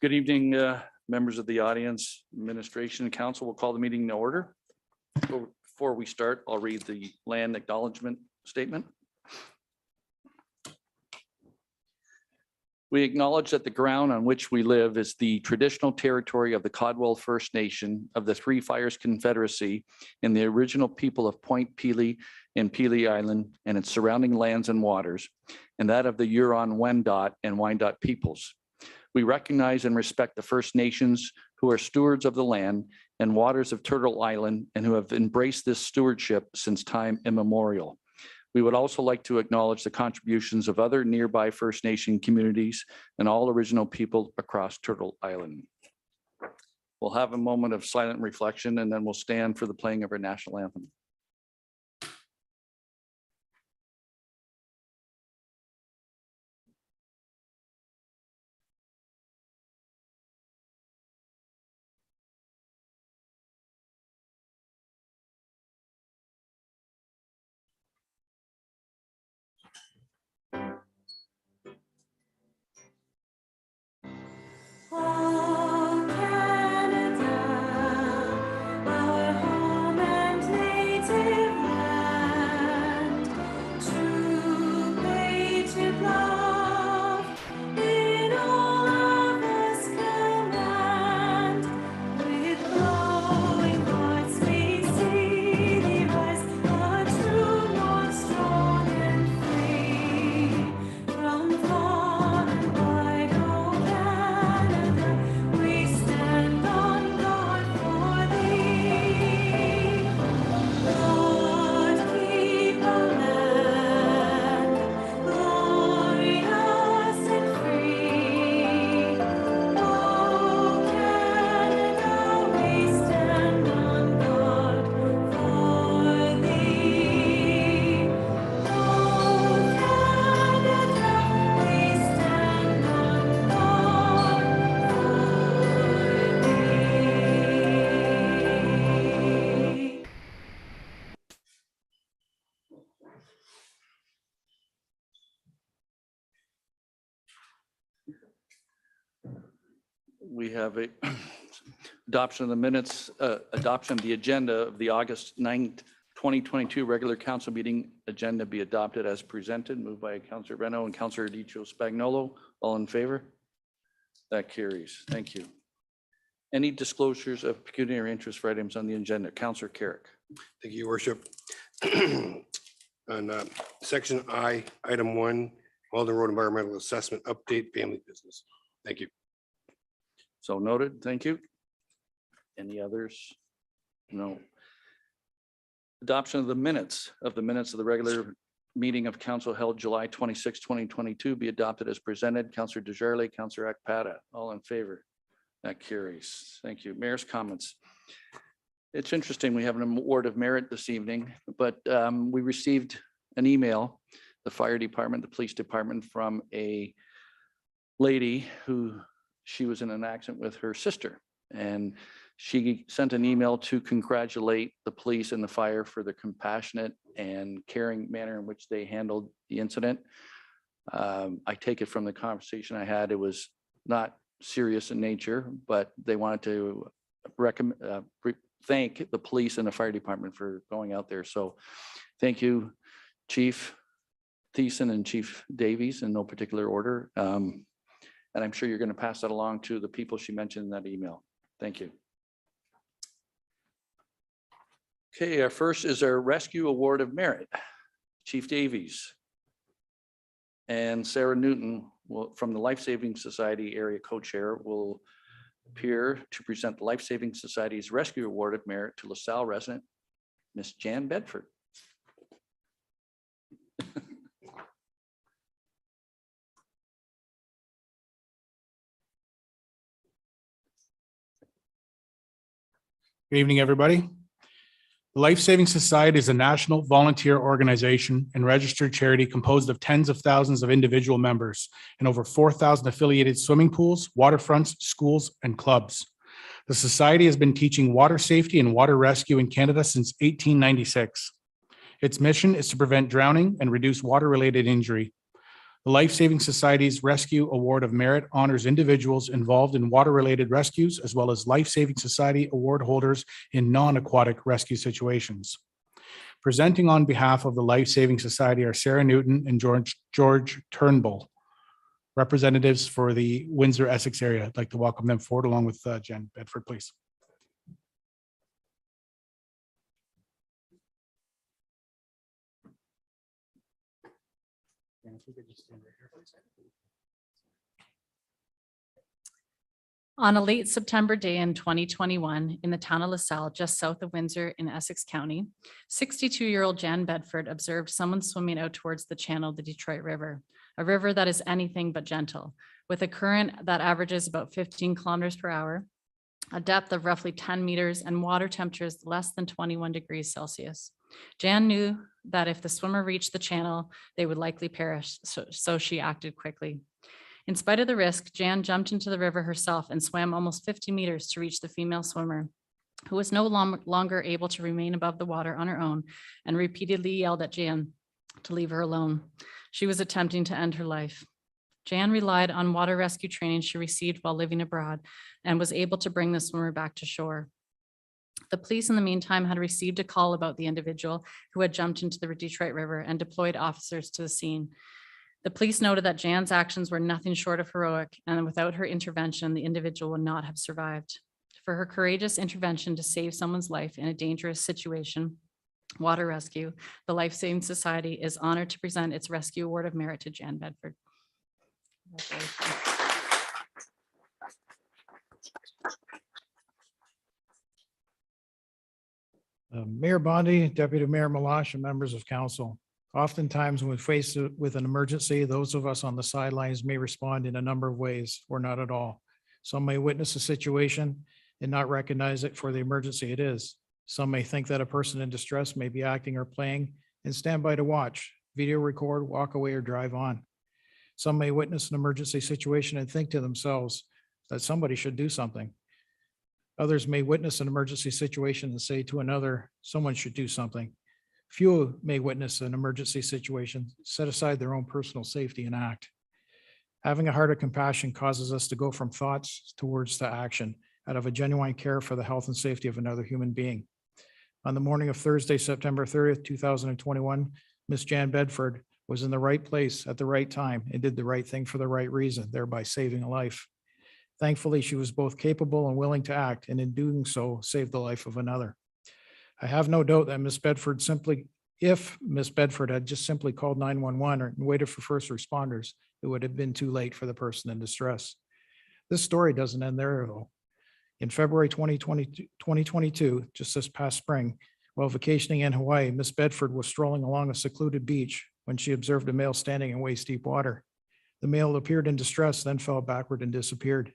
Good evening, members of the audience, administration, and council. Will call the meeting to order. Before we start, I'll read the land acknowledgement statement. We acknowledge that the ground on which we live is the traditional territory of the Caldwell First Nation of the Three Fires Confederacy and the original people of Point Pelee and Pelee Island and its surrounding lands and waters, and that of the Huron-Wendat and Wyandot peoples. We recognize and respect the First Nations who are stewards of the land and waters of Turtle Island and who have embraced this stewardship since time immemorial. We would also like to acknowledge the contributions of other nearby First Nation communities and all original people across Turtle Island. We'll have a moment of silent reflection and then we'll stand for the playing of our national anthem. We have a adoption of the minutes, adoption of the agenda of the August 9th, 2022 regular council meeting agenda be adopted as presented, moved by Councillor Reno and Councillor Dicho Spagnolo. All in favor? That carries. Thank you. Any disclosures of pecuniary interest for items on the agenda? Councillor Carrick. Thank you, Your Worship. On section I, item 1, Walden Road Environmental Assessment Update, family business. Thank you. So noted. Thank you. Any others? No. Adoption of the minutes of the regular meeting of council held July 26, 2022 be adopted as presented. Councillor Desjardins, Councillor Akpata, all in favor? That carries. Thank you. Mayor's comments. It's interesting. We have an award of merit this evening, but we received an email, the fire department, the police department, from a lady who she was in an accident with her sister, and she sent an email to congratulate the police and the fire for the compassionate and caring manner in which they handled the incident. I take it from the conversation I had, it was not serious in nature, but they wanted to thank the police and the fire department for going out there. So thank you, Chief Thiessen and Chief Davies, in no particular order. And I'm sure you're going to pass that along to the people she mentioned in that email. Thank you. Okay, our first is our Rescue Award of Merit. Chief Davies and Sarah Newton from the Life Saving Society Area Co-Chair will appear to present the Life Saving Society's Rescue Award of Merit to LaSalle resident, Miss Jan Bedford. Good evening, everybody. The Life Saving Society is a national volunteer organization and registered charity composed of tens of thousands of individual members and over 4,000 affiliated swimming pools, waterfronts, schools, and clubs. The society has been teaching water safety and water rescue in Canada since 1896. Its mission is to prevent drowning and reduce water-related injury. The Life Saving Society's Rescue Award of Merit honors individuals involved in water-related rescues, as well as Life Saving Society award holders in non-aquatic rescue situations. Presenting on behalf of the Life Saving Society are Sarah Newton and George Turnbull, representatives for the Windsor Essex area. I'd like to welcome them forward along with Jen Bedford, please. On a late September day in 2021, in the town of LaSalle, just south of Windsor in Essex County, 62-year-old Jan Bedford observed someone swimming out towards the channel of the Detroit River, a river that is anything but gentle, with a current that averages about 15 kilometers per hour, a depth of roughly 10 meters, and water temperatures less than 21 degrees Celsius. Jan knew that if the swimmer reached the channel, they would likely perish, so she acted quickly. In spite of the risk, Jan jumped into the river herself and swam almost 50 meters to reach the female swimmer, who was no longer able to remain above the water on her own, and repeatedly yelled at Jan to leave her alone. She was attempting to end her life. Jan relied on water rescue training she received while living abroad and was able to bring the swimmer back to shore. The police in the meantime had received a call about the individual who had jumped into the Detroit River and deployed officers to the scene. The police noted that Jan's actions were nothing short of heroic, and without her intervention, the individual would not have survived. For her courageous intervention to save someone's life in a dangerous situation, water rescue, the Life Saving Society is honored to present its Rescue Award of Merit to Jan Bedford. Mayor Bondi, Deputy Mayor Malash, and members of council. Oftentimes, when faced with an emergency, those of us on the sidelines may respond in a number of ways or not at all. Some may witness a situation and not recognize it for the emergency it is. Some may think that a person in distress may be acting or playing and stand by to watch, video record, walk away, or drive on. Some may witness an emergency situation and think to themselves that somebody should do something. Others may witness an emergency situation and say to another, someone should do something. Few may witness an emergency situation, set aside their own personal safety and act. Having a heart of compassion causes us to go from thoughts towards to action out of a genuine care for the health and safety of another human being. On the morning of Thursday, September 30th, 2021, Miss Jan Bedford was in the right place at the right time and did the right thing for the right reason, thereby saving a life. Thankfully, she was both capable and willing to act, and in doing so, saved the life of another. I have no doubt that if Miss Bedford had just simply called 911 or waited for first responders, it would have been too late for the person in distress. This story doesn't end there though. In February 2022, just this past spring, while vacationing in Hawaii, Miss Bedford was strolling along a secluded beach when she observed a male standing in waist-deep water. The male appeared in distress, then fell backward and disappeared.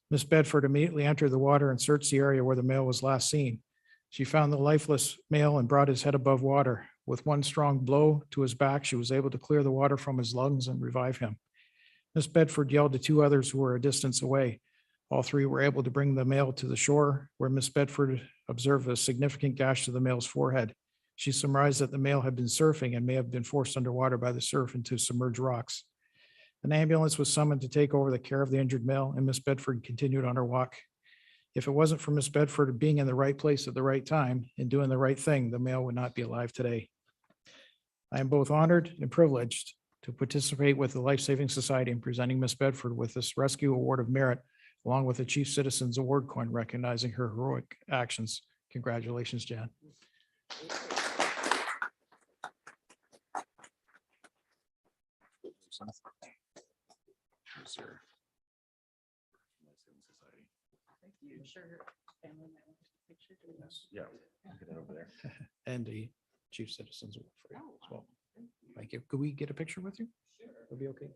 Miss Bedford immediately entered the water and searched the area where the male was last seen. She found the lifeless male and brought his head above water. With one strong blow to his back, she was able to clear the water from his lungs and revive him. Miss Bedford yelled to two others who were a distance away. All three were able to bring the male to the shore, where Miss Bedford observed a significant gash to the male's forehead. She surmised that the male had been surfing and may have been forced underwater by the surf into submerged rocks. An ambulance was summoned to take over the care of the injured male, and Miss Bedford continued on her walk. If it wasn't for Miss Bedford being in the right place at the right time and doing the right thing, the male would not be alive today. I am both honored and privileged to participate with the Life Saving Society in presenting Miss Bedford with this Rescue Award of Merit, along with the Chief Citizens Award coin recognizing her heroic actions. Congratulations, Jan. Yeah. Get that over there. And the Chief Citizens Award for you as well. Thank you. Could we get a picture with you? Would be okay.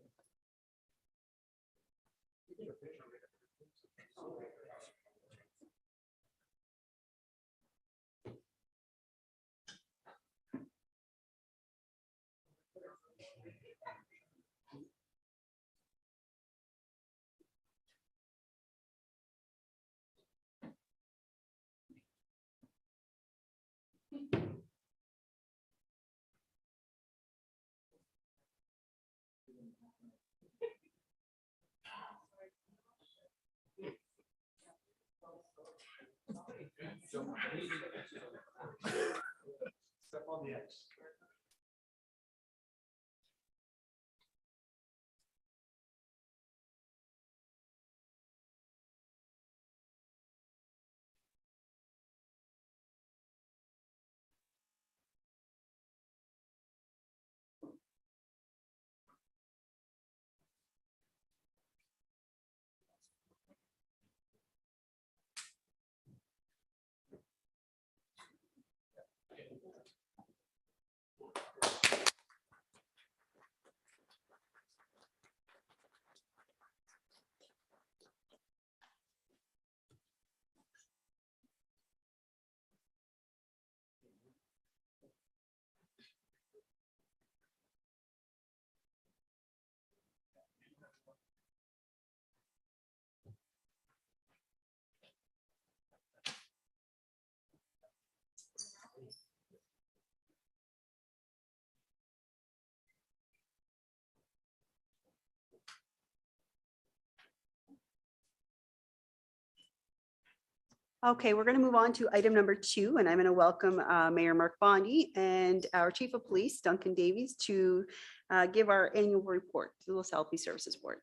Okay, we're going to move on to item number 2, and I'm going to welcome Mayor Mark Bondi and our Chief of Police, Duncan Davies, to give our annual report to the LaSalle Police Services Board.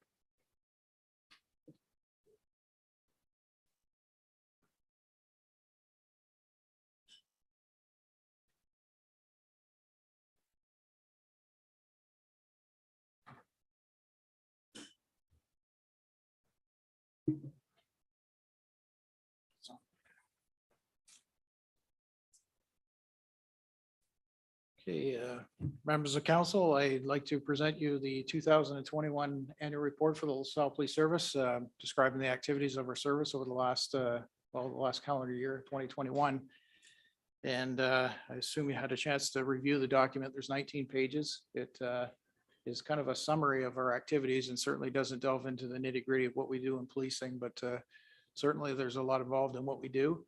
Okay, members of council, I'd like to present you the 2021 annual report for the LaSalle Police Service, describing the activities of our service over the last, the last calendar year, 2021. And I assume you had a chance to review the document. There's 19 pages. It is kind of a summary of our activities and certainly doesn't delve into the nitty gritty of what we do in policing, but certainly there's a lot involved in what we do.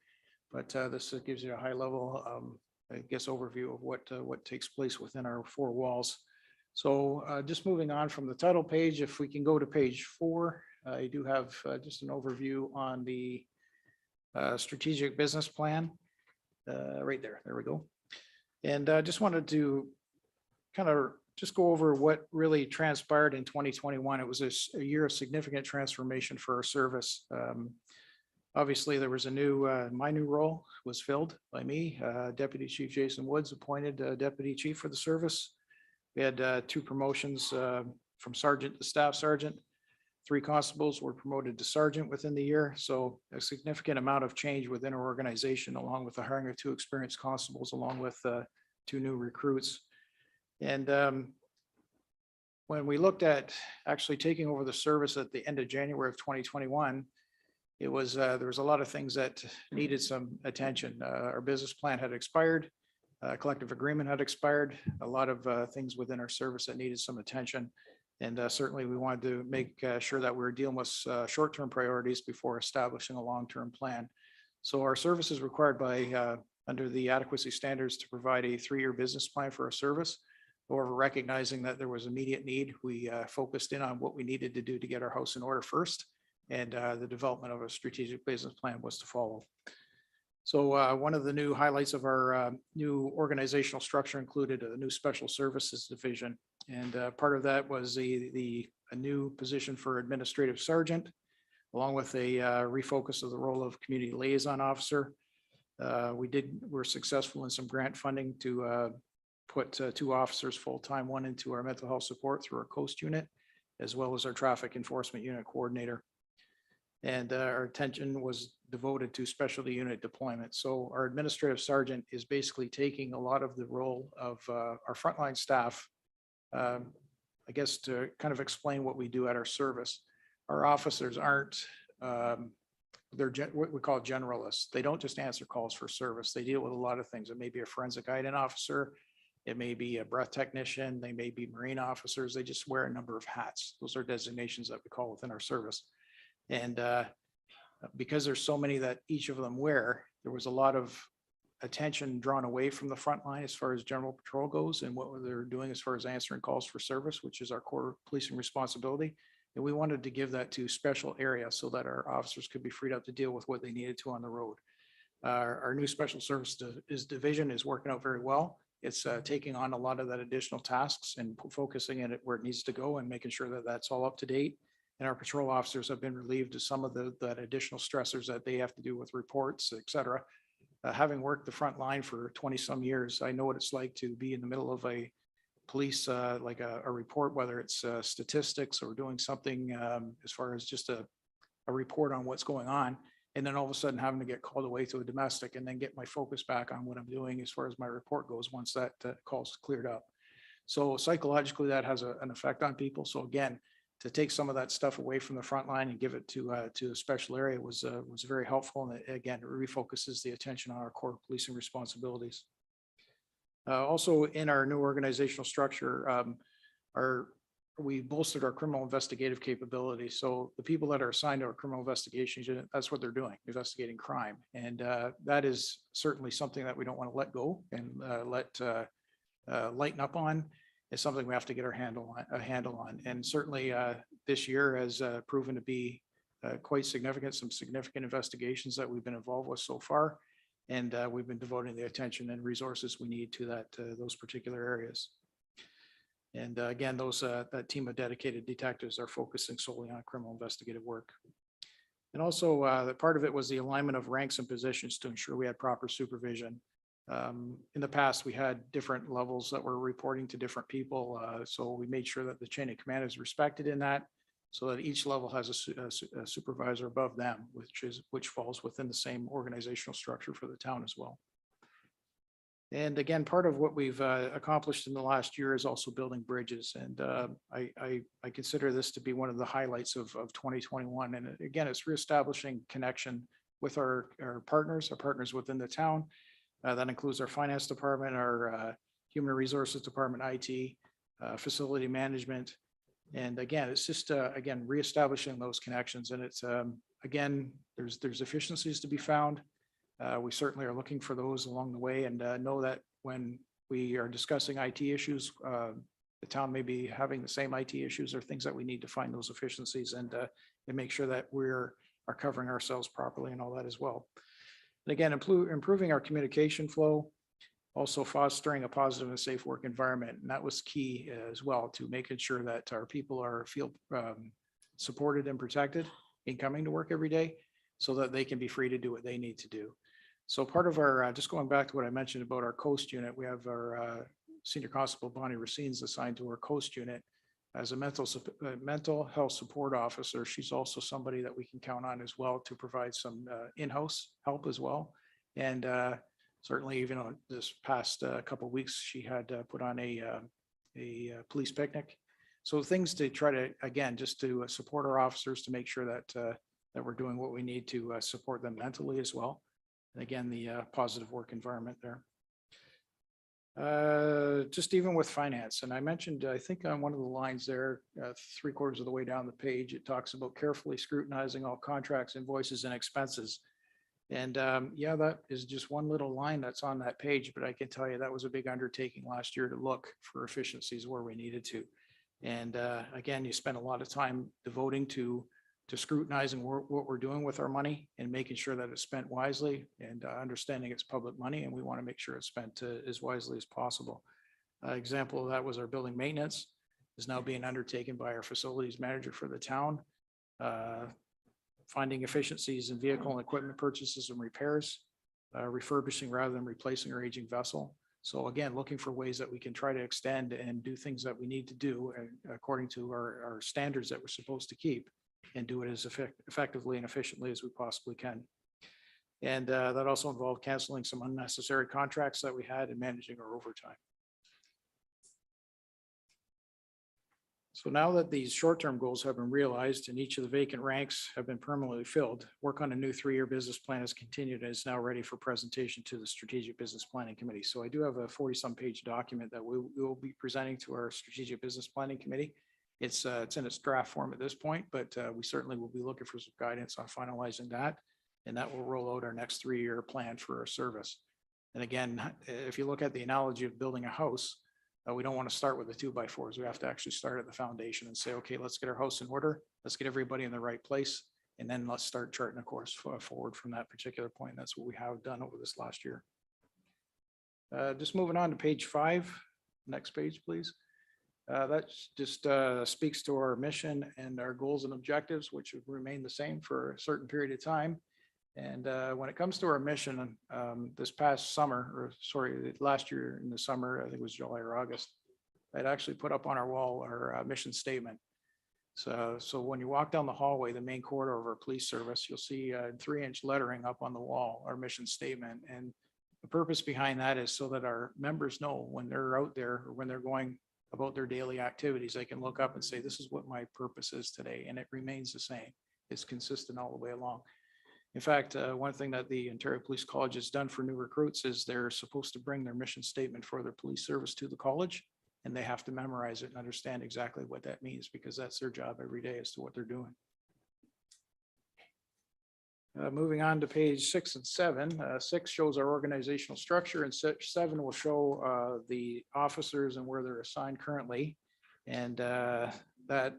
But this gives you a high level I guess, overview of what takes place within our 4 walls. So just moving on from the title page, if we can go to page 4, I do have just an overview on the strategic business plan. Right there, there we go. And I just wanted to kind of just go over what really transpired in 2021. It was a year of significant transformation for our service. Obviously, there was a new, my new role was filled by me, Deputy Chief Jason Woods appointed Deputy Chief for the service. We had 2 promotions from sergeant to staff sergeant. 3 constables were promoted to sergeant within the year. So a significant amount of change within our organization, along with the hiring of 2 experienced constables, along with 2 new recruits. And when we looked at actually taking over the service at the end of January of 2021, it was there was a lot of things that needed some attention. Our business plan had expired, collective agreement had expired, a lot of things within our service that needed some attention. And certainly we wanted to make sure that we were dealing with short-term priorities before establishing a long-term plan. So our service is required by under the adequacy standards to provide a 3-year business plan for our service. However, recognizing that there was immediate need, we focused in on what we needed to do to get our house in order first. And the development of a strategic business plan was to follow. So one of the new highlights of our new organizational structure included a new special services division. And part of that was a new position for administrative sergeant, along with a refocus of the role of community liaison officer. We're successful in some grant funding to put 2 officers full-time, one into our mental health support through our coast unit, as well as our traffic enforcement unit coordinator. And our attention was devoted to specialty unit deployment. So our administrative sergeant is basically taking a lot of the role of our frontline staff, I guess, to kind of explain what we do at our service. Our officers aren't, they're what we call generalists. They don't just answer calls for service. They deal with a lot of things. It may be a forensic guidance officer. It may be a breath technician. They may be Marine officers. They just wear a number of hats. Those are designations that we call within our service. And because there's so many that each of them wear, there was a lot of attention drawn away from the front line as far as general patrol goes and what they're doing as far as answering calls for service, which is our core policing responsibility. And we wanted to give that to special areas so that our officers could be freed up to deal with what they needed to on the road. Our new special services division is working out very well. It's taking on a lot of that additional tasks and focusing it where it needs to go and making sure that that's all up to date. And our patrol officers have been relieved of some of that additional stressors that they have to do with reports, et cetera. Having worked the front line for 20 some years, I know what it's like to be in the middle of a police, like a report, whether it's statistics or doing something as far as just a report on what's going on. And then all of a sudden having to get called away to a domestic and then get my focus back on what I'm doing as far as my report goes once that call's cleared up. So psychologically, that has an effect on people. So again, to take some of that stuff away from the front line and give it to a special area was very helpful. And again, it refocuses the attention on our core policing responsibilities. Also in our new organizational structure, we bolstered our criminal investigative capability. So the people that are assigned to our criminal investigations unit, that's what they're doing, investigating crime. And that is certainly something that we don't want to let go and lighten up on. It's something we have to get a handle on. And certainly this year has proven to be quite significant, some significant investigations that we've been involved with so far. And we've been devoting the attention and resources we need to those particular areas. And again, that team of dedicated detectives are focusing solely on criminal investigative work. And also the part of it was the alignment of ranks and positions to ensure we had proper supervision. In the past, we had different levels that were reporting to different people. So we made sure that the chain of command is respected in that, so that each level has a supervisor above them, which falls within the same organizational structure for the town as well. And again, part of what we've accomplished in the last year is also building bridges. And I consider this to be one of the highlights of 2021. And again, it's reestablishing connection with our partners within the town. That includes our finance department, our human resources department, IT, facility management. And again, it's just, again, reestablishing those connections. And it's, again, there's efficiencies to be found. We certainly are looking for those along the way, and know that when we are discussing IT issues, the town may be having the same IT issues or things that we need to find those efficiencies and make sure that are covering ourselves properly and all that as well. And again, improving our communication flow, also fostering a positive and safe work environment. And that was key as well to making sure that our people feel supported and protected in coming to work every day, so that they can be free to do what they need to do. So part of our, just going back to what I mentioned about our coast unit, we have our Senior Constable Bonnie Racines assigned to our coast unit as a mental health support officer. She's also somebody that we can count on as well to provide some in-house help as well. And certainly even on this past couple of weeks, she had put on a police picnic. So things to try to, again, just to support our officers to make sure that we're doing what we need to support them mentally as well. And again, the positive work environment there. Just even with finance, and I mentioned, I think on one of the lines there, 3/4 of the way down the page, it talks about carefully scrutinizing all contracts, invoices, and expenses. And yeah, that is just one little line that's on that page, but I can tell you that was a big undertaking last year to look for efficiencies where we needed to. And again, you spend a lot of time devoting to scrutinizing what we're doing with our money and making sure that it's spent wisely, and understanding it's public money, and we want to make sure it's spent as wisely as possible. Example of that was our building maintenance is now being undertaken by our facilities manager for the town. Finding efficiencies in vehicle and equipment purchases and repairs, refurbishing rather than replacing our aging vessel. So again, looking for ways that we can try to extend and do things that we need to do according to our standards that we're supposed to keep, and do it as effectively and efficiently as we possibly can. And that also involved canceling some unnecessary contracts that we had and managing our overtime. So now that these short-term goals have been realized and each of the vacant ranks have been permanently filled, work on a new 3-year business plan has continued and is now ready for presentation to the Strategic Business Planning Committee. So I do have a 40-some page document that we will be presenting to our Strategic Business Planning Committee. It's in its draft form at this point, but we certainly will be looking for some guidance on finalizing that. And that will roll out our next 3-year plan for our service. And again, if you look at the analogy of building a house, we don't want to start with the 2x4s. We have to actually start at the foundation and say, okay, let's get our house in order. Let's get everybody in the right place. And then let's start charting a course forward from that particular point. That's what we have done over this last year. Just moving on to page 5. Next page, please. That just speaks to our mission and our goals and objectives, which have remained the same for a certain period of time. And when it comes to our mission, this past summer, or sorry, last year in the summer, I think it was July or August, I'd actually put up on our wall our mission statement. So when you walk down the hallway, the main corridor of our police service, you'll see 3-inch lettering up on the wall, our mission statement. And the purpose behind that is so that our members know when they're out there or when they're going about their daily activities, they can look up and say, this is what my purpose is today. And it remains the same. It's consistent all the way along. In fact, one thing that the Ontario Police College has done for new recruits is they're supposed to bring their mission statement for their police service to the college, and they have to memorize it and understand exactly what that means, because that's their job every day as to what they're doing. Moving on to page 6 and 7. 6 shows our organizational structure, and 7 will show the officers and where they're assigned currently. And that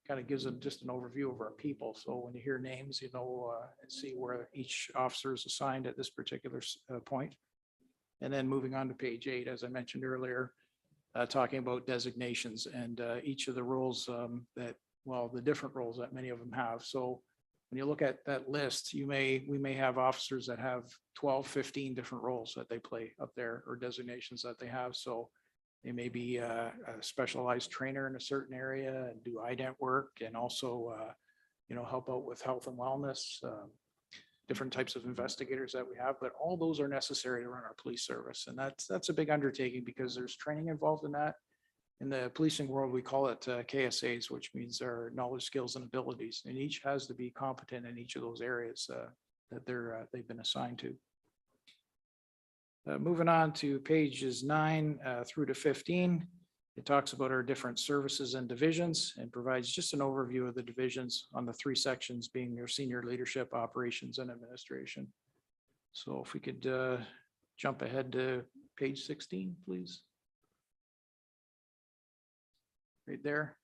kind of gives them just an overview of our people. So when you hear names, you know, and see where each officer is assigned at this particular point. And then moving on to page 8, as I mentioned earlier, talking about designations and each of the roles the different roles that many of them have. So when you look at that list, we may have officers that have 12, 15 different roles that they play up there, or designations that they have. So they may be a specialized trainer in a certain area and do IDENT work, and also, help out with health and wellness, different types of investigators that we have. But all those are necessary to run our police service. And that's a big undertaking, because there's training involved in that. In the policing world, we call it KSAs, which means our knowledge, skills, and abilities. And each has to be competent in each of those areas that they've been assigned to. Moving on to pages 9 through to 15, it talks about our different services and divisions, and provides just an overview of the divisions on the 3 sections, being your senior leadership, operations, and administration. So if we could jump ahead to page 16, please. Right there.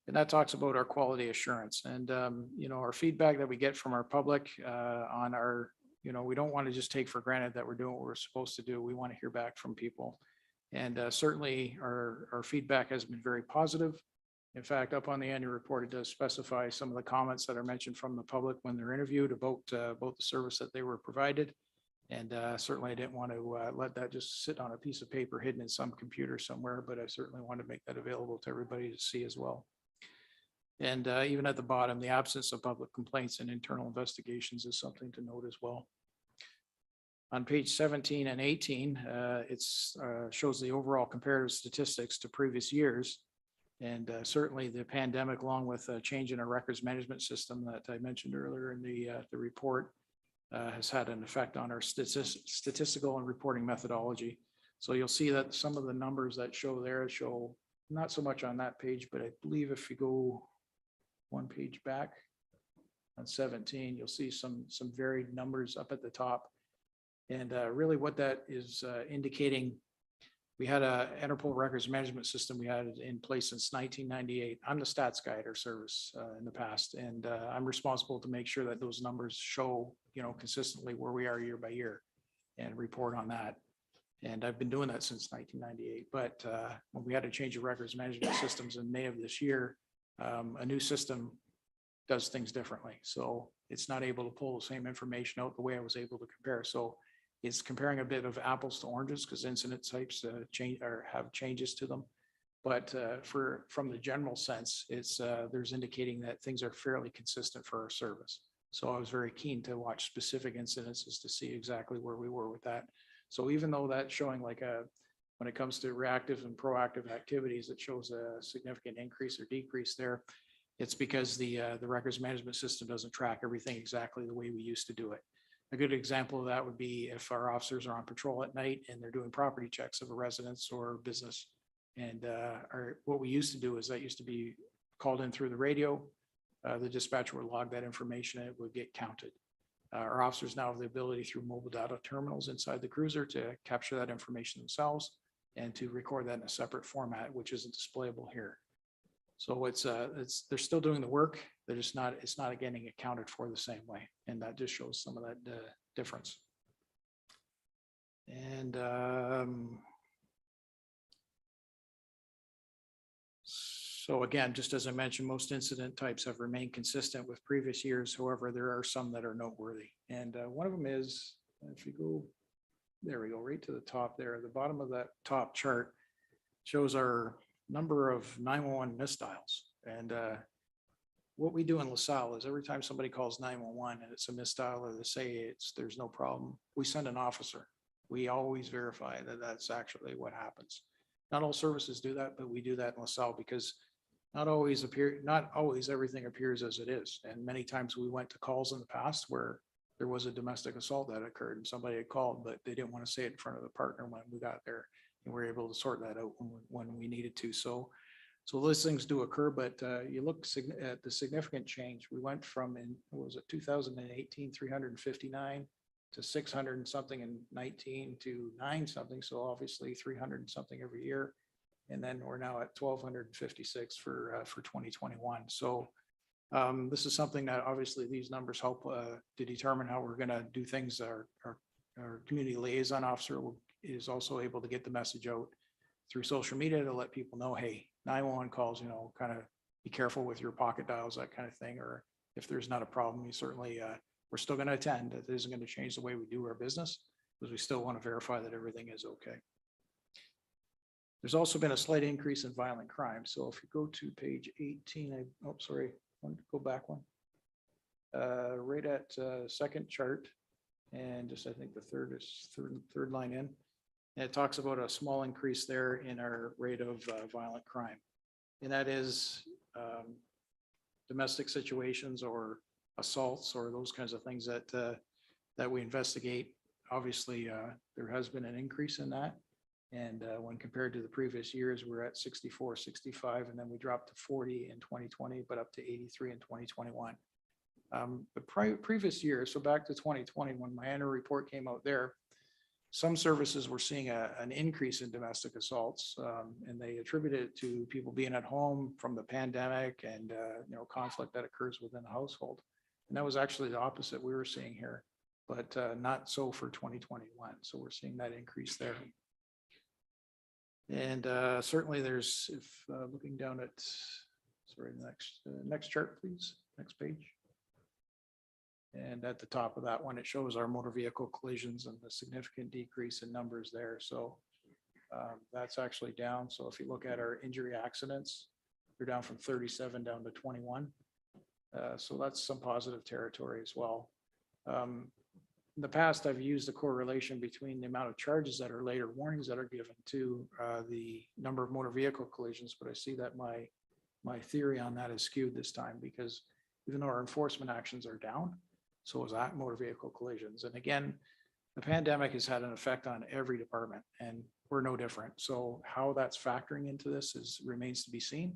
And that talks about our quality assurance and, our feedback that we get from our public on our, we don't want to just take for granted that we're doing what we're supposed to do. We want to hear back from people. And certainly our feedback has been very positive. In fact, up on the annual report, it does specify some of the comments that are mentioned from the public when they're interviewed about the service that they were provided. And certainly I didn't want to let that just sit on a piece of paper hidden in some computer somewhere, but I certainly want to make that available to everybody to see as well. And even at the bottom, the absence of public complaints and internal investigations is something to note as well. On page 17 and 18, it shows the overall comparative statistics to previous years. And certainly the pandemic, along with a change in our records management system that I mentioned earlier in the report, has had an effect on our statistical and reporting methodology. So you'll see that some of the numbers that show there show not so much on that page, but I believe if you go one page back on 17, you'll see some varied numbers up at the top. And really what that is indicating, we had a Interpol records management system we had in place since 1998. I'm the stats guy at our service in the past, and I'm responsible to make sure that those numbers show, consistently where we are year by year and report on that. And I've been doing that since 1998. But when we had to change the records management systems in May of this year, a new system does things differently. So it's not able to pull the same information out the way I was able to compare. So it's comparing a bit of apples to oranges, because incident types change or have changes to them. But from the general sense, it's there's indicating that things are fairly consistent for our service. So I was very keen to watch specific incidences to see exactly where we were with that. So even though that's showing when it comes to reactive and proactive activities, it shows a significant increase or decrease there. It's because the records management system doesn't track everything exactly the way we used to do it. A good example of that would be if our officers are on patrol at night and they're doing property checks of a residence or business. And what we used to do is that used to be called in through the radio. The dispatcher would log that information and it would get counted. Our officers now have the ability through mobile data terminals inside the cruiser to capture that information themselves and to record that in a separate format, which isn't displayable here. So they're still doing the work. They're just not, it's not getting accounted for the same way. And that just shows some of that difference. And so again, just as I mentioned, most incident types have remained consistent with previous years. However, there are some that are noteworthy. And one of them is, if you go, there we go, right to the top there, the bottom of that top chart shows our number of 911 missed dials. And what we do in LaSalle is every time somebody calls 911 and it's a missed dial or they say there's no problem, we send an officer. We always verify that that's actually what happens. Not all services do that, but we do that in LaSalle because not always everything appears as it is. And many times we went to calls in the past where there was a domestic assault that occurred and somebody had called, but they didn't want to say it in front of the partner when we got there. And we were able to sort that out when we needed to. So those things do occur, but you look at the significant change. We went from, what was it, 2018, 359 to 600 and something in 19 to 9 something. So obviously 300 and something every year. And then we're now at 1,256 for 2021. So this is something that obviously these numbers help to determine how we're going to do things. Our community liaison officer is also able to get the message out through social media to let people know, hey, 911 calls, kind of be careful with your pocket dials, that kind of thing. Or if there's not a problem, you certainly, we're still going to attend. It isn't going to change the way we do our business because we still want to verify that everything is okay. There's also been a slight increase in violent crime. So if you go to page 18, go back one. Right at second chart, and just I think the third line in, and it talks about a small increase there in our rate of violent crime, and that is domestic situations or assaults or those kinds of things that we investigate. Obviously, there has been an increase in that. And when compared to the previous years, we're at 64, 65, and then we dropped to 40 in 2020, but up to 83 in 2021. The previous year, so back to 2020, when my annual report came out there, some services were seeing an increase in domestic assaults, and they attributed it to people being at home from the pandemic and conflict that occurs within the household. And that was actually the opposite we were seeing here, but not so for 2021. So we're seeing that increase there. And certainly there's, if looking down at, next chart, please, next page. And at the top of that one, it shows our motor vehicle collisions and the significant decrease in numbers there. So that's actually down. So if you look at our injury accidents, they're down from 37 down to 21. So that's some positive territory as well. In the past, I've used the correlation between the amount of charges that are later warnings that are given to the number of motor vehicle collisions, but I see that my theory on that is skewed this time because even though our enforcement actions are down, so is that motor vehicle collisions. And again, the pandemic has had an effect on every department and we're no different. So how that's factoring into this remains to be seen.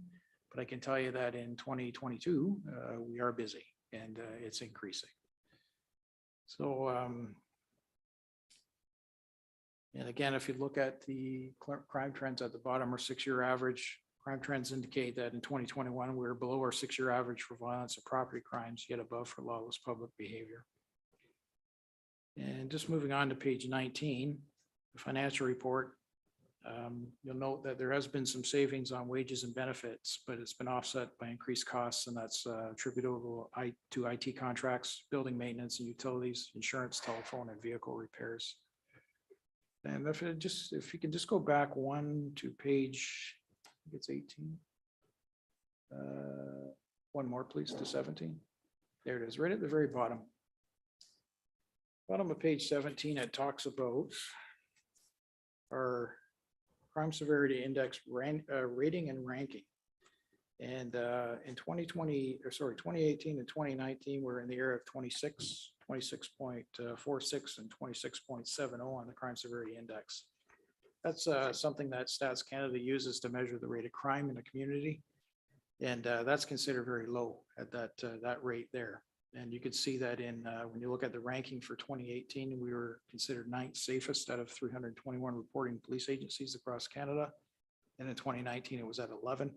But I can tell you that in 2022, we are busy and it's increasing. So, and again, if you look at the crime trends at the bottom, our 6-year average crime trends indicate that in 2021, we're below our 6-year average for violence and property crimes, yet above for lawless public behavior. And just moving on to page 19, the financial report, you'll note that there has been some savings on wages and benefits, but it's been offset by increased costs, and that's attributable to IT contracts, building maintenance and utilities, insurance, telephone, and vehicle repairs. And if you can just go back one to page, I think it's 18. One more, please, to 17. There it is, right at the very bottom. Bottom of page 17, it talks about our crime severity index rating and ranking. And in 2018 and 2019, we're in the area of 26, 26.46 and 26.70 on the crime severity index. That's something that Stats Canada uses to measure the rate of crime in the community. And that's considered very low at that rate there. And you could see that in when you look at the ranking for 2018, we were considered 9th safest out of 321 reporting police agencies across Canada. And in 2019, it was at 11.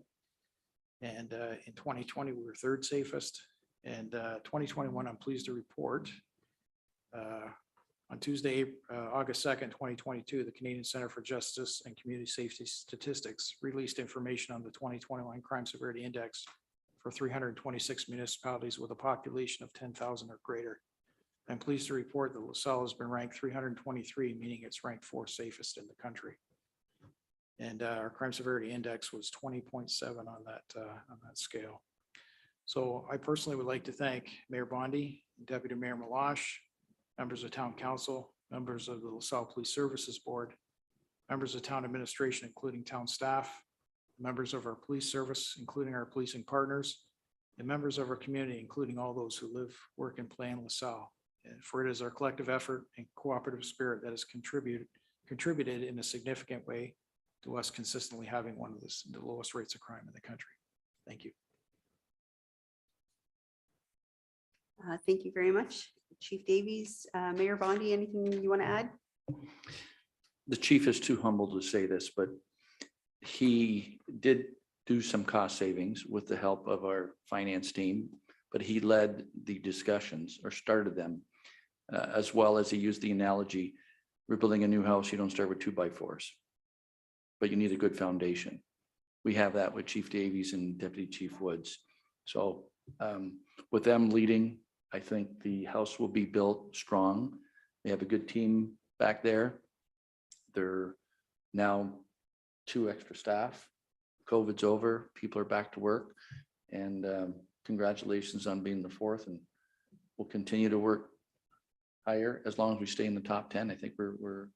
And in 2020, we were third safest. And 2021, I'm pleased to report on Tuesday, August 2nd, 2022, the Canadian Center for Justice and Community Safety Statistics released information on the 2021 Crime Severity Index for 326 municipalities with a population of 10,000 or greater. I'm pleased to report that LaSalle has been ranked 323, meaning it's ranked fourth safest in the country. And our crime severity index was 20.7 on that scale. So I personally would like to thank Mayor Bondi, Deputy Mayor Malash, members of Town Council, members of the LaSalle Police Services Board, members of town administration, including town staff, members of our police service, including our policing partners, and members of our community, including all those who live, work, and play in LaSalle. And for it is our collective effort and cooperative spirit that has contributed in a significant way to us consistently having one of the lowest rates of crime in the country. Thank you. Thank you very much, Chief Davies. Mayor Bondi, anything you want to add? The chief is too humble to say this, but he did do some cost savings with the help of our finance team, but he led the discussions or started them, as well as he used the analogy, we're building a new house, you don't start with 2x4s, but you need a good foundation. We have that with Chief Davies and Deputy Chief Woods. So with them leading, I think the house will be built strong. They have a good team back there. They're now 2 extra staff. COVID's over, people are back to work, and congratulations on being the 4th, and we'll continue to work higher as long as we stay in the top 10. I think we're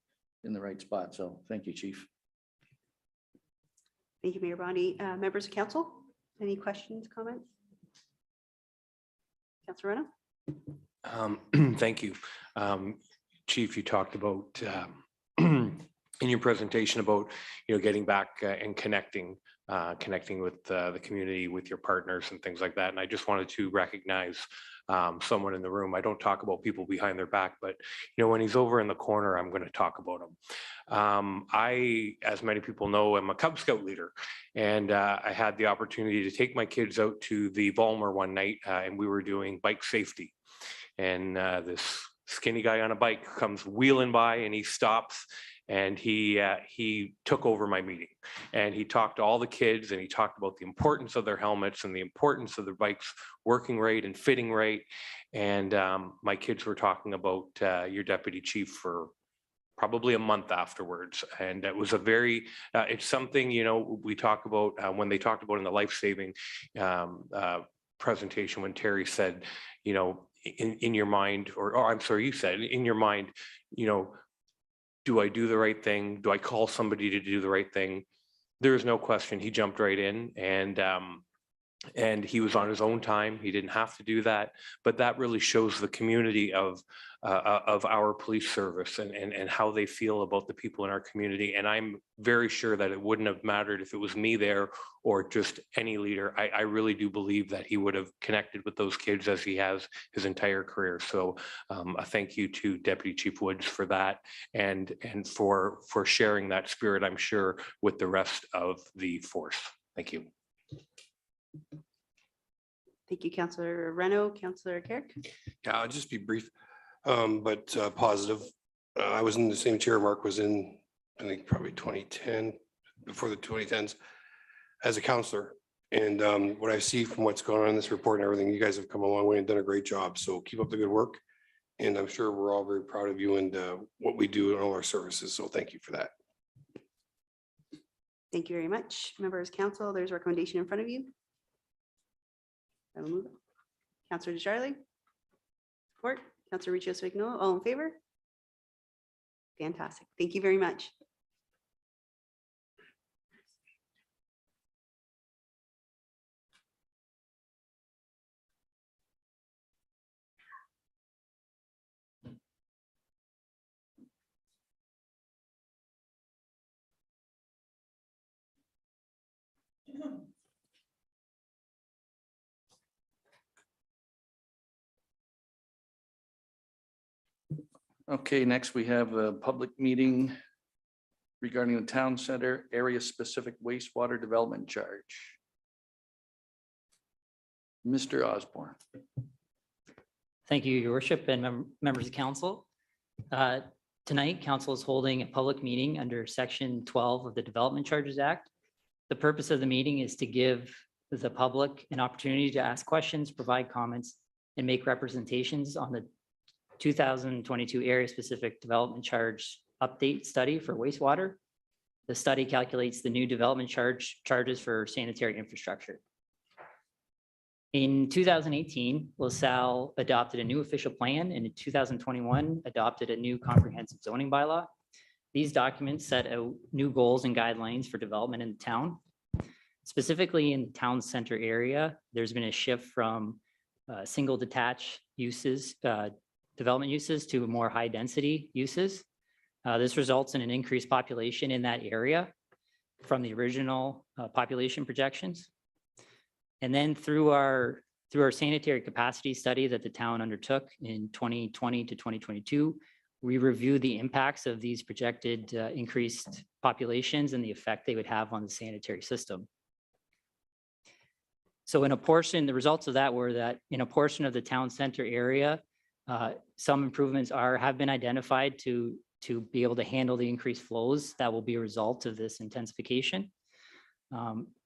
in the right spot. So thank you, Chief. Thank you, Mayor Bondi. Members of council, any questions, comments? Councilor Reno? Thank you. Chief, you talked about in your presentation about, getting back and connecting with the community, with your partners and things like that. And I just wanted to recognize someone in the room. I don't talk about people behind their back, but when he's over in the corner, I'm going to talk about him. I, as many people know, am a Cub Scout leader, and I had the opportunity to take my kids out to the Volmer one night, and we were doing bike safety. And this skinny guy on a bike comes wheeling by, and he stops, and he took over my meeting, and he talked to all the kids, and he talked about the importance of their helmets and the importance of their bikes working right and fitting right. And my kids were talking about your deputy chief for probably a month afterwards. And it was a very, it's something, we talk about when they talked about in the life-saving presentation, when Terry said, in your mind, or I'm sorry, you said in your mind, do I do the right thing? Do I call somebody to do the right thing? There is no question. He jumped right in, and he was on his own time. He didn't have to do that, but that really shows the community of our police service and how they feel about the people in our community. And I'm very sure that it wouldn't have mattered if it was me there or just any leader. I really do believe that he would have connected with those kids as he has his entire career. So a thank you to Deputy Chief Woods for that, and for sharing that spirit, I'm sure, with the rest of the force. Thank you. Thank you, Councilor Reno. Councilor Carrick? Yeah, I'll just be brief, but positive. I was in the same chair Mark was in, I think probably 2010, before the 2010s, as a counselor. And what I see from what's going on in this report and everything, you guys have come a long way and done a great job. So keep up the good work. And I'm sure we're all very proud of you and what we do in all our services. So thank you for that. Thank you very much. Members of council, there's a recommendation in front of you. I will move it. Councilor Desjardins? Support. Councilor Riccio Vignola, all in favor? Fantastic. Thank you very much. Okay, next we have a public meeting regarding the town center area specific wastewater development charge. Mr. Osborne. Thank you, your worship and members of council. Tonight, council is holding a public meeting under section 12 of the Development Charges Act. The purpose of the meeting is to give the public an opportunity to ask questions, provide comments, and make representations on the 2022 area-specific development charge update study for wastewater. The study calculates the new development charges for sanitary infrastructure. In 2018, LaSalle adopted a new official plan, and in 2021 adopted a new comprehensive zoning bylaw. These documents set out new goals and guidelines for development in the town. Specifically in the town center area, there's been a shift from single detached uses, development uses to more high density uses. This results in an increased population in that area from the original population projections. And then through our sanitary capacity study that the town undertook in 2020 to 2022, we reviewed the impacts of these projected increased populations and the effect they would have on the sanitary system. So in a portion, the results of that were that in a portion of the town center area, some improvements have been identified to be able to handle the increased flows that will be a result of this intensification.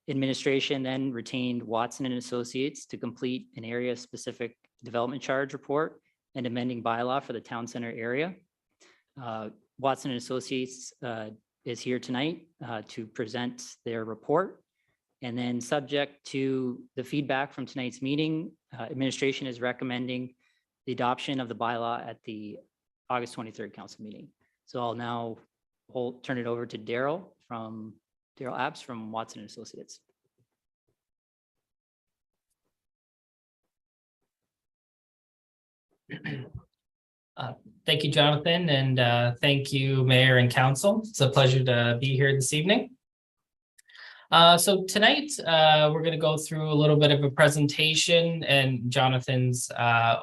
Administration then retained Watson and Associates to complete an area-specific development charge report and amending bylaw for the town center area. Watson and Associates is here tonight to present their report. And then subject to the feedback from tonight's meeting, administration is recommending the adoption of the bylaw at the August 23rd council meeting. So I'll now turn it over to Daryl Apps from Watson and Associates. Thank you, Jonathan, and thank you, Mayor and Council. It's a pleasure to be here this evening. So tonight, we're going to go through a little bit of a presentation, and Jonathan's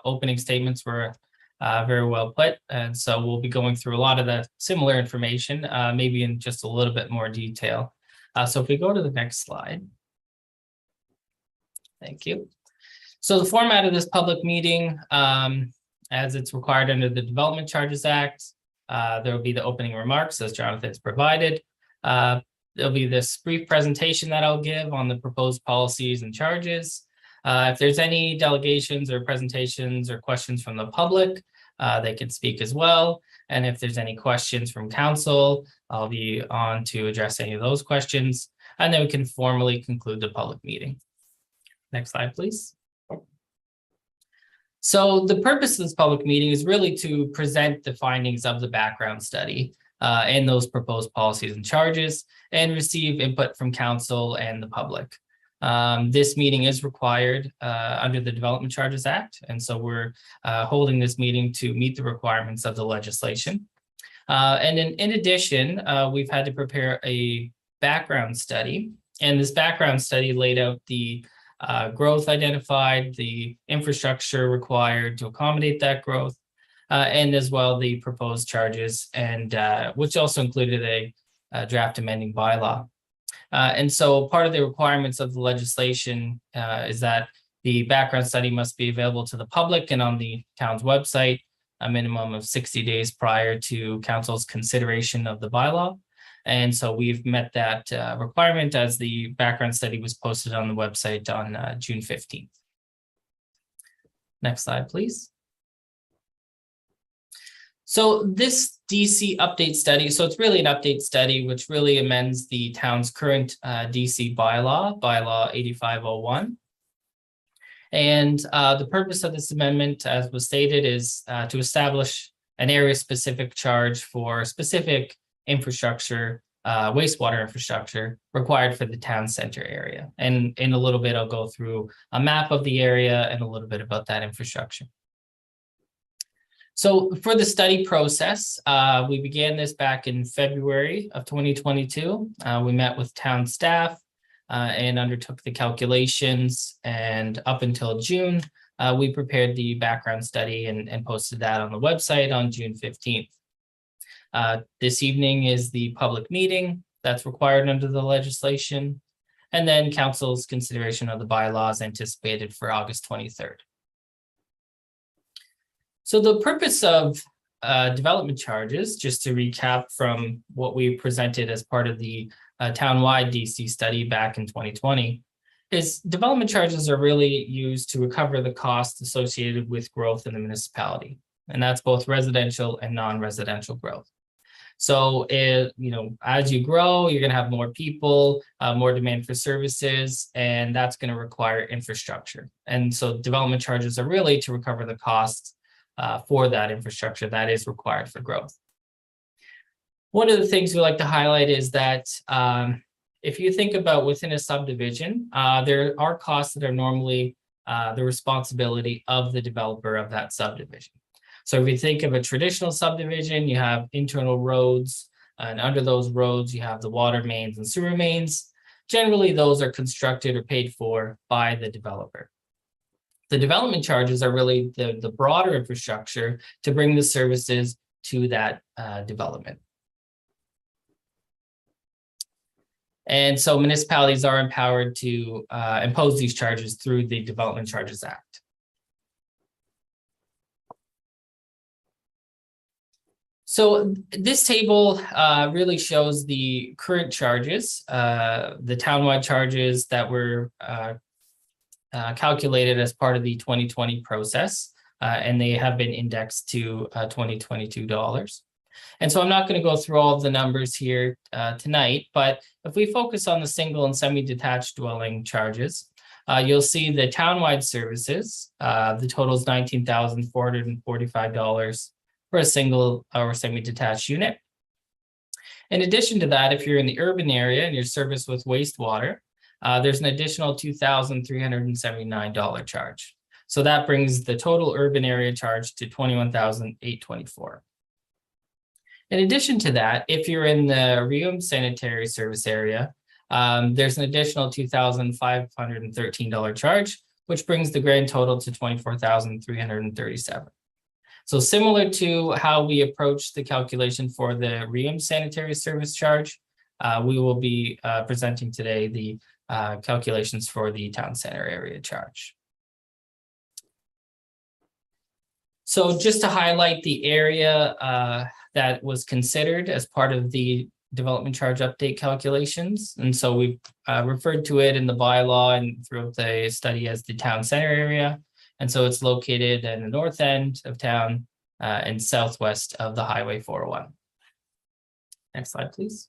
opening statements were very well put. And so we'll be going through a lot of the similar information, maybe in just a little bit more detail. So if we go to the next slide. Thank you. So the format of this public meeting, as it's required under the Development Charges Act, there will be the opening remarks as Jonathan's provided. There'll be this brief presentation that I'll give on the proposed policies and charges. If there's any delegations or presentations or questions from the public, they can speak as well. And if there's any questions from council, I'll be on to address any of those questions. And then we can formally conclude the public meeting. Next slide, please. So the purpose of this public meeting is really to present the findings of the background study and those proposed policies and charges, and receive input from council and the public. This meeting is required under the Development Charges Act, and so we're holding this meeting to meet the requirements of the legislation. And in addition, we've had to prepare a background study, and this background study laid out the growth identified, the infrastructure required to accommodate that growth, and as well the proposed charges, and which also included a draft amending bylaw. And so part of the requirements of the legislation is that the background study must be available to the public and on the town's website a minimum of 60 days prior to council's consideration of the bylaw. And so we've met that requirement as the background study was posted on the website on June 15th. Next slide, please. So this DC update study, so it's really an update study which really amends the town's current DC bylaw 8501. And the purpose of this amendment, as was stated, is to establish an area-specific charge for specific infrastructure, wastewater infrastructure required for the town center area. And in a little bit, I'll go through a map of the area and a little bit about that infrastructure. So for the study process, we began this back in February of 2022. We met with town staff and undertook the calculations, and up until June, we prepared the background study and posted that on the website on June 15th. This evening is the public meeting that's required under the legislation. And then council's consideration of the bylaws anticipated for August 23rd. So the purpose of development charges, just to recap from what we presented as part of the townwide DC study back in 2020, is development charges are really used to recover the costs associated with growth in the municipality. And that's both residential and non-residential growth. So, as you grow, you're going to have more people, more demand for services, and that's going to require infrastructure. And so development charges are really to recover the costs for that infrastructure that is required for growth. One of the things we like to highlight is that if you think about within a subdivision, there are costs that are normally the responsibility of the developer of that subdivision. So if you think of a traditional subdivision, you have internal roads, and under those roads, you have the water mains and sewer mains. Generally, those are constructed or paid for by the developer. The development charges are really the broader infrastructure to bring the services to that development. And so municipalities are empowered to impose these charges through the Development Charges Act. So this table really shows the current charges, the townwide charges that were calculated as part of the 2020 process, and they have been indexed to 2022 dollars. And so I'm not going to go through all of the numbers here tonight, but if we focus on the single and semi-detached dwelling charges, you'll see the townwide services, the total is $19,445 for a single or semi-detached unit. In addition to that, if you're in the urban area and you're serviced with wastewater, there's an additional $2,379 charge. So that brings the total urban area charge to $21,824. In addition to that, if you're in the Reum sanitary service area, there's an additional $2,513 charge, which brings the grand total to $24,337. So similar to how we approach the calculation for the Reum sanitary service charge, we will be presenting today the calculations for the town center area charge. So just to highlight the area that was considered as part of the development charge update calculations. And so we referred to it in the bylaw and throughout the study as the town center area. And so it's located in the north end of town and southwest of the Highway 401. Next slide, please.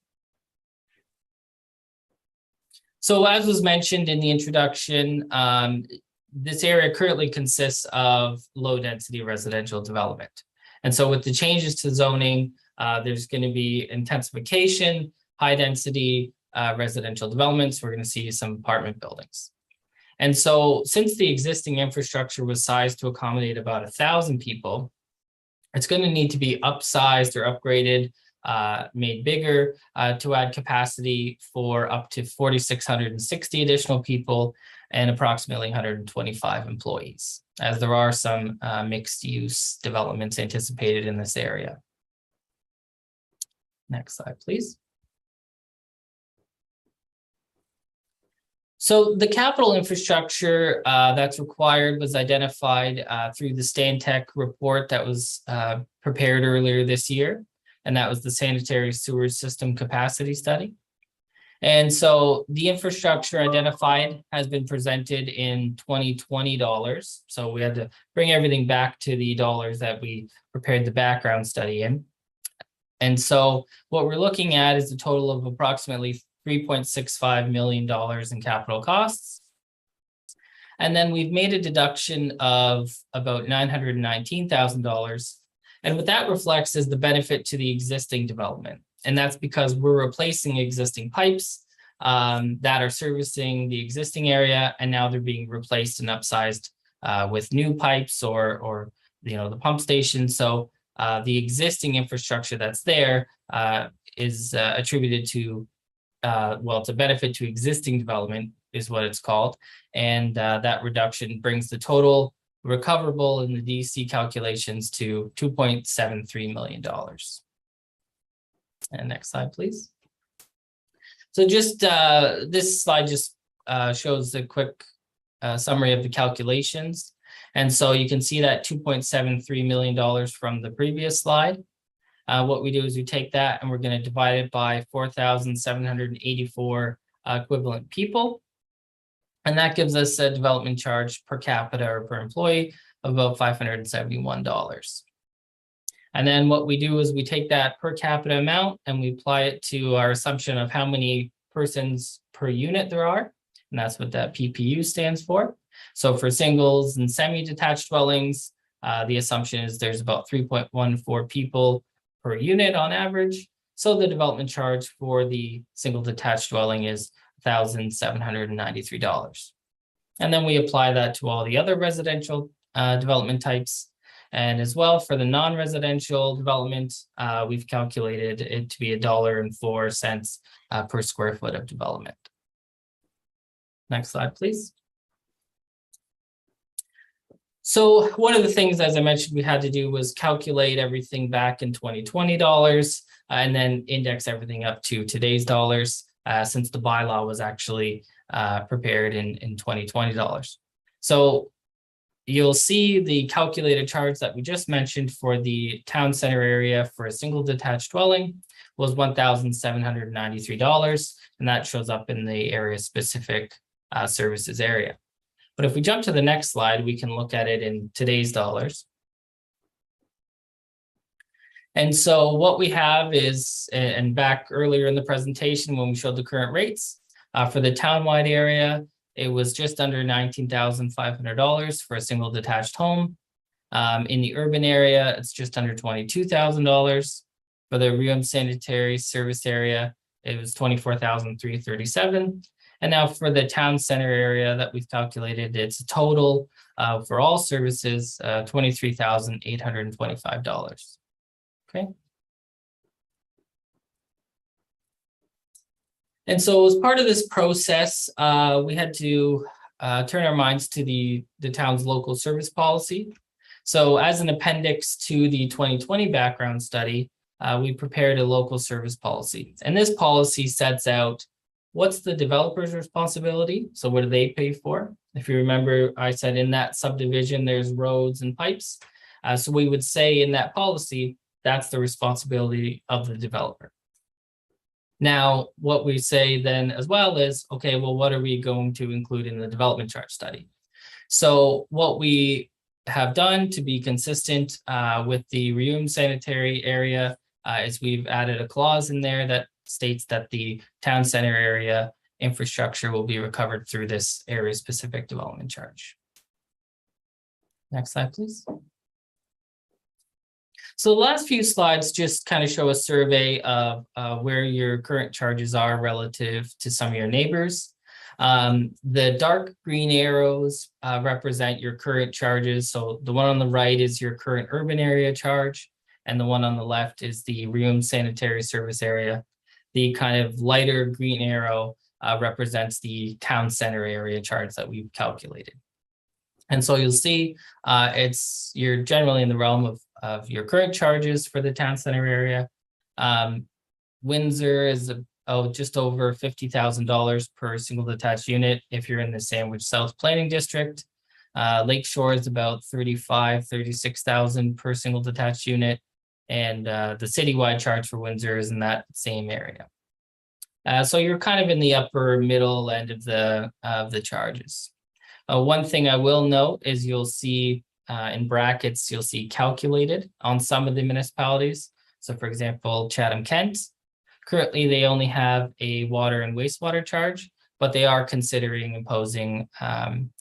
So as was mentioned in the introduction, this area currently consists of low density residential development. And so with the changes to zoning, there's going to be intensification, high density residential developments. We're going to see some apartment buildings. And so since the existing infrastructure was sized to accommodate about 1,000 people, it's going to need to be upsized or upgraded, made bigger to add capacity for up to 4,660 additional people and approximately 125 employees, as there are some mixed use developments anticipated in this area. Next slide, please. So the capital infrastructure that's required was identified through the Stantec report that was prepared earlier this year, and that was the sanitary sewer system capacity study. And so the infrastructure identified has been presented in 2020 dollars. So we had to bring everything back to the dollars that we prepared the background study in. And so what we're looking at is a total of approximately $3.65 million in capital costs. And then we've made a deduction of about $919,000. And what that reflects is the benefit to the existing development. And that's because we're replacing existing pipes that are servicing the existing area, and now they're being replaced and upsized with new pipes or the pump station. So the existing infrastructure that's there is attributed to it's a benefit to existing development is what it's called, and that reduction brings the total recoverable in the DC calculations to $2.73 million. And next slide, please. So just this slide just shows a quick summary of the calculations. And so you can see that $2.73 million from the previous slide. What we do is we take that and we're going to divide it by 4,784 equivalent people. And that gives us a development charge per capita or per employee of about $571. And then what we do is we take that per capita amount and we apply it to our assumption of how many persons per unit there are. And that's what that PPU stands for. So for singles and semi-detached dwellings, the assumption is there's about 3.14 people per unit on average. So the development charge for the single detached dwelling is $1,793. And then we apply that to all the other residential development types. And as well for the non-residential development, we've calculated it to be $1.04 per square foot of development. Next slide, please. So one of the things, as I mentioned, we had to do was calculate everything back in 2020 dollars and then index everything up to today's dollars since the bylaw was actually prepared in 2020 dollars. So you'll see the calculated charge that we just mentioned for the town center area for a single detached dwelling was $1,793, and that shows up in the area specific services area. But if we jump to the next slide, we can look at it in today's dollars. And so what we have is, and back earlier in the presentation when we showed the current rates, for the townwide area, it was just under $19,500 for a single detached home. In the urban area, it's just under $22,000. For the Riom sanitary service area, it was $24,337. And now for the town center area that we've calculated, it's a total for all services, $23,825. Okay. And so as part of this process, we had to turn our minds to the town's local service policy. So as an appendix to the 2020 background study, we prepared a local service policy. And this policy sets out what's the developer's responsibility. So what do they pay for? If you remember, I said in that subdivision, there's roads and pipes. So we would say in that policy, that's the responsibility of the developer. Now, what we say then as well is, okay, well, what are we going to include in the development chart study? So what we have done to be consistent with the Riom sanitary area is we've added a clause in there that states that the town center area infrastructure will be recovered through this area specific development charge. Next slide, please. So the last few slides just kind of show a survey of where your current charges are relative to some of your neighbors. The dark green arrows represent your current charges. So the one on the right is your current urban area charge, and the one on the left is the Riom sanitary service area. The kind of lighter green arrow represents the town center area charge that we've calculated. And so you'll see you're generally in the realm of your current charges for the town center area. Windsor is just over $50,000 per single detached unit if you're in the Sandwich South Planning District. Lakeshore is about $36,000 per single detached unit. And the citywide charge for Windsor is in that same area. So you're kind of in the upper middle end of the charges. One thing I will note is you'll see in brackets, you'll see calculated on some of the municipalities. So for example, Chatham-Kent, currently they only have a water and wastewater charge, but they are considering imposing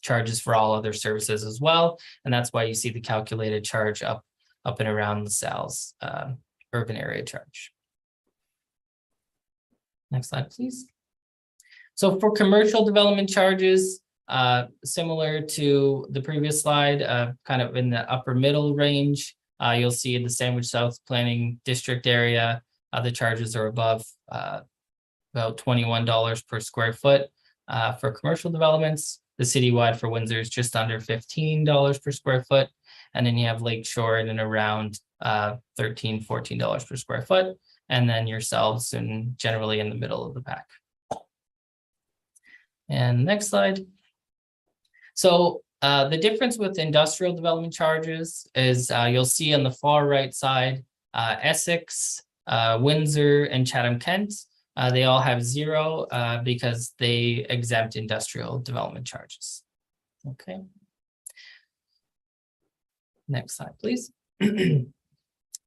charges for all other services as well. And that's why you see the calculated charge up and around LaSalle's urban area charge. Next slide, please. So for commercial development charges, similar to the previous slide, kind of in the upper middle range, you'll see in the Sandwich South Planning District area, the charges are above about $21 per square foot for commercial developments. The citywide for Windsor is just under $15 per square foot. And then you have Lakeshore in and around $13, $14 per square foot. And then yourselves and generally in the middle of the pack. And next slide. So the difference with industrial development charges is you'll see on the far right side, Essex, Windsor, and Chatham-Kent. They all have 0 because they exempt industrial development charges. Okay. Next slide, please.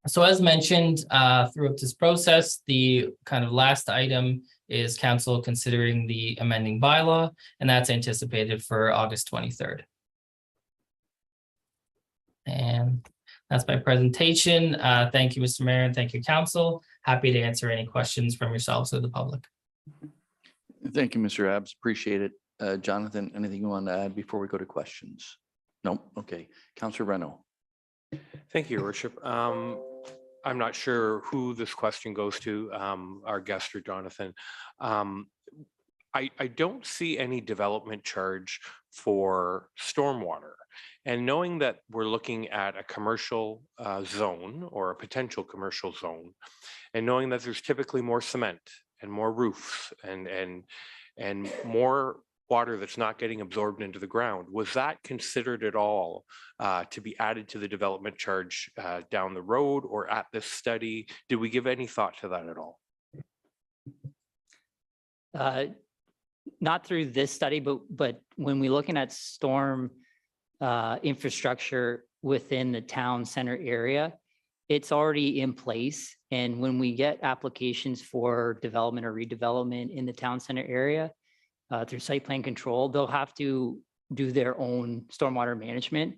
So as mentioned, throughout this process, the kind of last item is council considering the amending bylaw, and that's anticipated for August 23rd. And that's my presentation. Thank you, Mr. Mayor, and thank you, council. Happy to answer any questions from yourselves or the public. Thank you, Mr. Abs. Appreciate it. Jonathan, anything you want to add before we go to questions? No? Okay. Councillor Reno. Thank you, Your Worship. I'm not sure who this question goes to, our guest or Jonathan. I don't see any development charge for stormwater. And knowing that we're looking at a commercial zone or a potential commercial zone, and knowing that there's typically more cement and more roofs and more water that's not getting absorbed into the ground, was that considered at all to be added to the development charge down the road or at this study? Did we give any thought to that at all? Not through this study, but when we're looking at storm infrastructure within the town center area, it's already in place. And when we get applications for development or redevelopment in the town center area, through site plan control, they'll have to do their own stormwater management,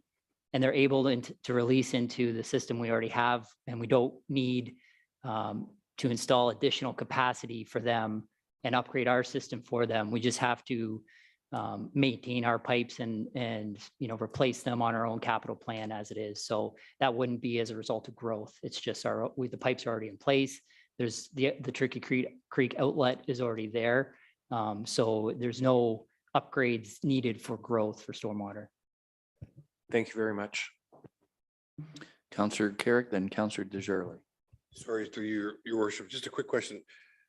and they're able to release into the system we already have, and we don't need to install additional capacity for them and upgrade our system for them. We just have to maintain our pipes and replace them on our own capital plan as it is. So that wouldn't be as a result of growth. It's just the pipes are already in place. There's the Turkey Creek outlet is already there. So there's no upgrades needed for growth for stormwater. Thank you very much. Councillor Carrick, then Councillor Desjardins. Sorry, through your worship, just a quick question.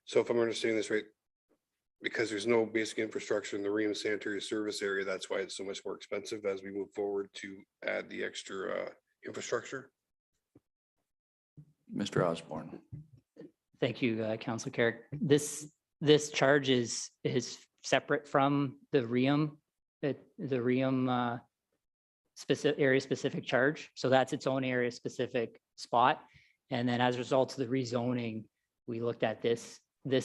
So if I'm understanding this right, because there's no basic infrastructure in the Reno sanitary service area, that's why it's so much more expensive as we move forward to add the extra infrastructure? Mr. Osborne. Thank you, Councilor Carrick. This charge is separate from the REAM, specific area specific charge. So that's its own area specific spot. And then as a result of the rezoning, we looked at this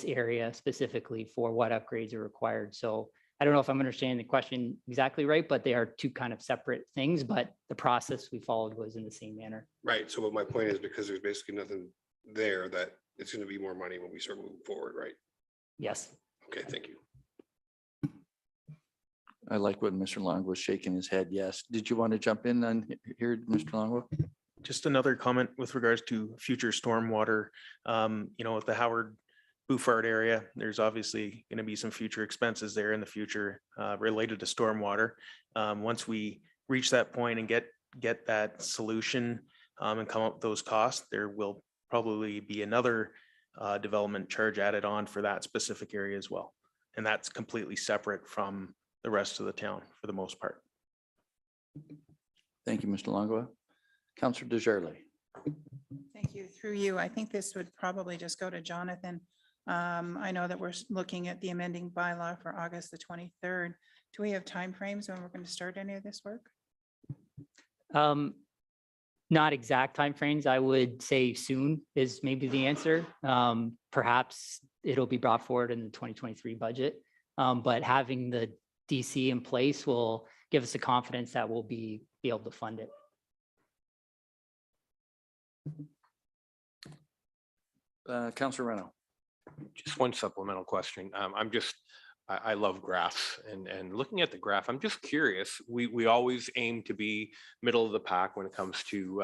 area specifically for what upgrades are required. So I don't know if I'm understanding the question exactly right, but they are two kind of separate things, but the process we followed was in the same manner. Right. So what my point is, because there's basically nothing there, that it's going to be more money when we start moving forward, right? Yes. Okay, thank you. I like when Mr. Long was shaking his head. Yes. Did you want to jump in on here, Mr. Longwell? Just another comment with regards to future stormwater. With the Howard Buford area, there's obviously going to be some future expenses there in the future related to stormwater. Once we reach that point and get that solution and come up with those costs, there will probably be another development charge added on for that specific area as well. And that's completely separate from the rest of the town for the most part. Thank you, Mr. Longo. Councillor Desjardins. Thank you. Through you, I think this would probably just go to Jonathan. I know that we're looking at the amending bylaw for August the 23rd. Do we have timeframes when we're going to start any of this work? Not exact timeframes. I would say soon is maybe the answer. Perhaps it'll be brought forward in the 2023 budget, but having the DC in place will give us the confidence that we'll be able to fund it. Councillor Reno. Just one supplemental question. I love graphs and looking at the graph, I'm just curious. We always aim to be middle of the pack when it comes to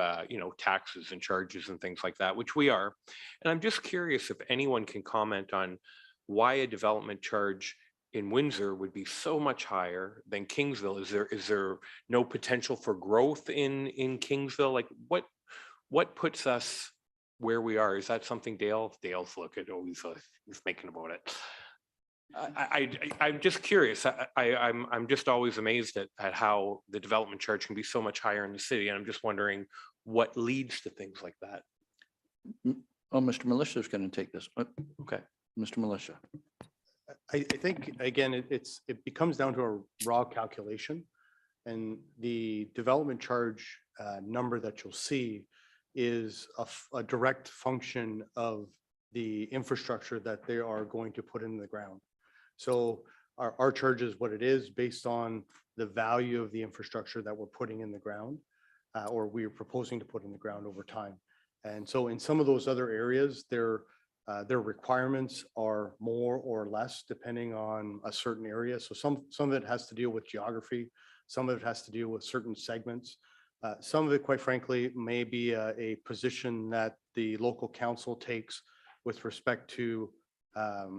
taxes and charges and things like that, which we are. And I'm just curious if anyone can comment on why a development charge in Windsor would be so much higher than Kingsville. Is there no potential for growth in Kingsville? Like what puts us where we are? Is that something Dale's look at always he's thinking about it? I'm just curious. I'm just always amazed at how the development charge can be so much higher in the city. And I'm just wondering what leads to things like that. Oh, Mr. Militia is going to take this. Okay, Mr. Militia. I think, again, it becomes down to a raw calculation. And the development charge number that you'll see is a direct function of the infrastructure that they are going to put in the ground. So our charge is what it is based on the value of the infrastructure that we're putting in the ground or we are proposing to put in the ground over time. And so in some of those other areas, their requirements are more or less depending on a certain area. So some of it has to deal with geography. Some of it has to deal with certain segments. Some of it, quite frankly, may be a position that the local council takes with respect to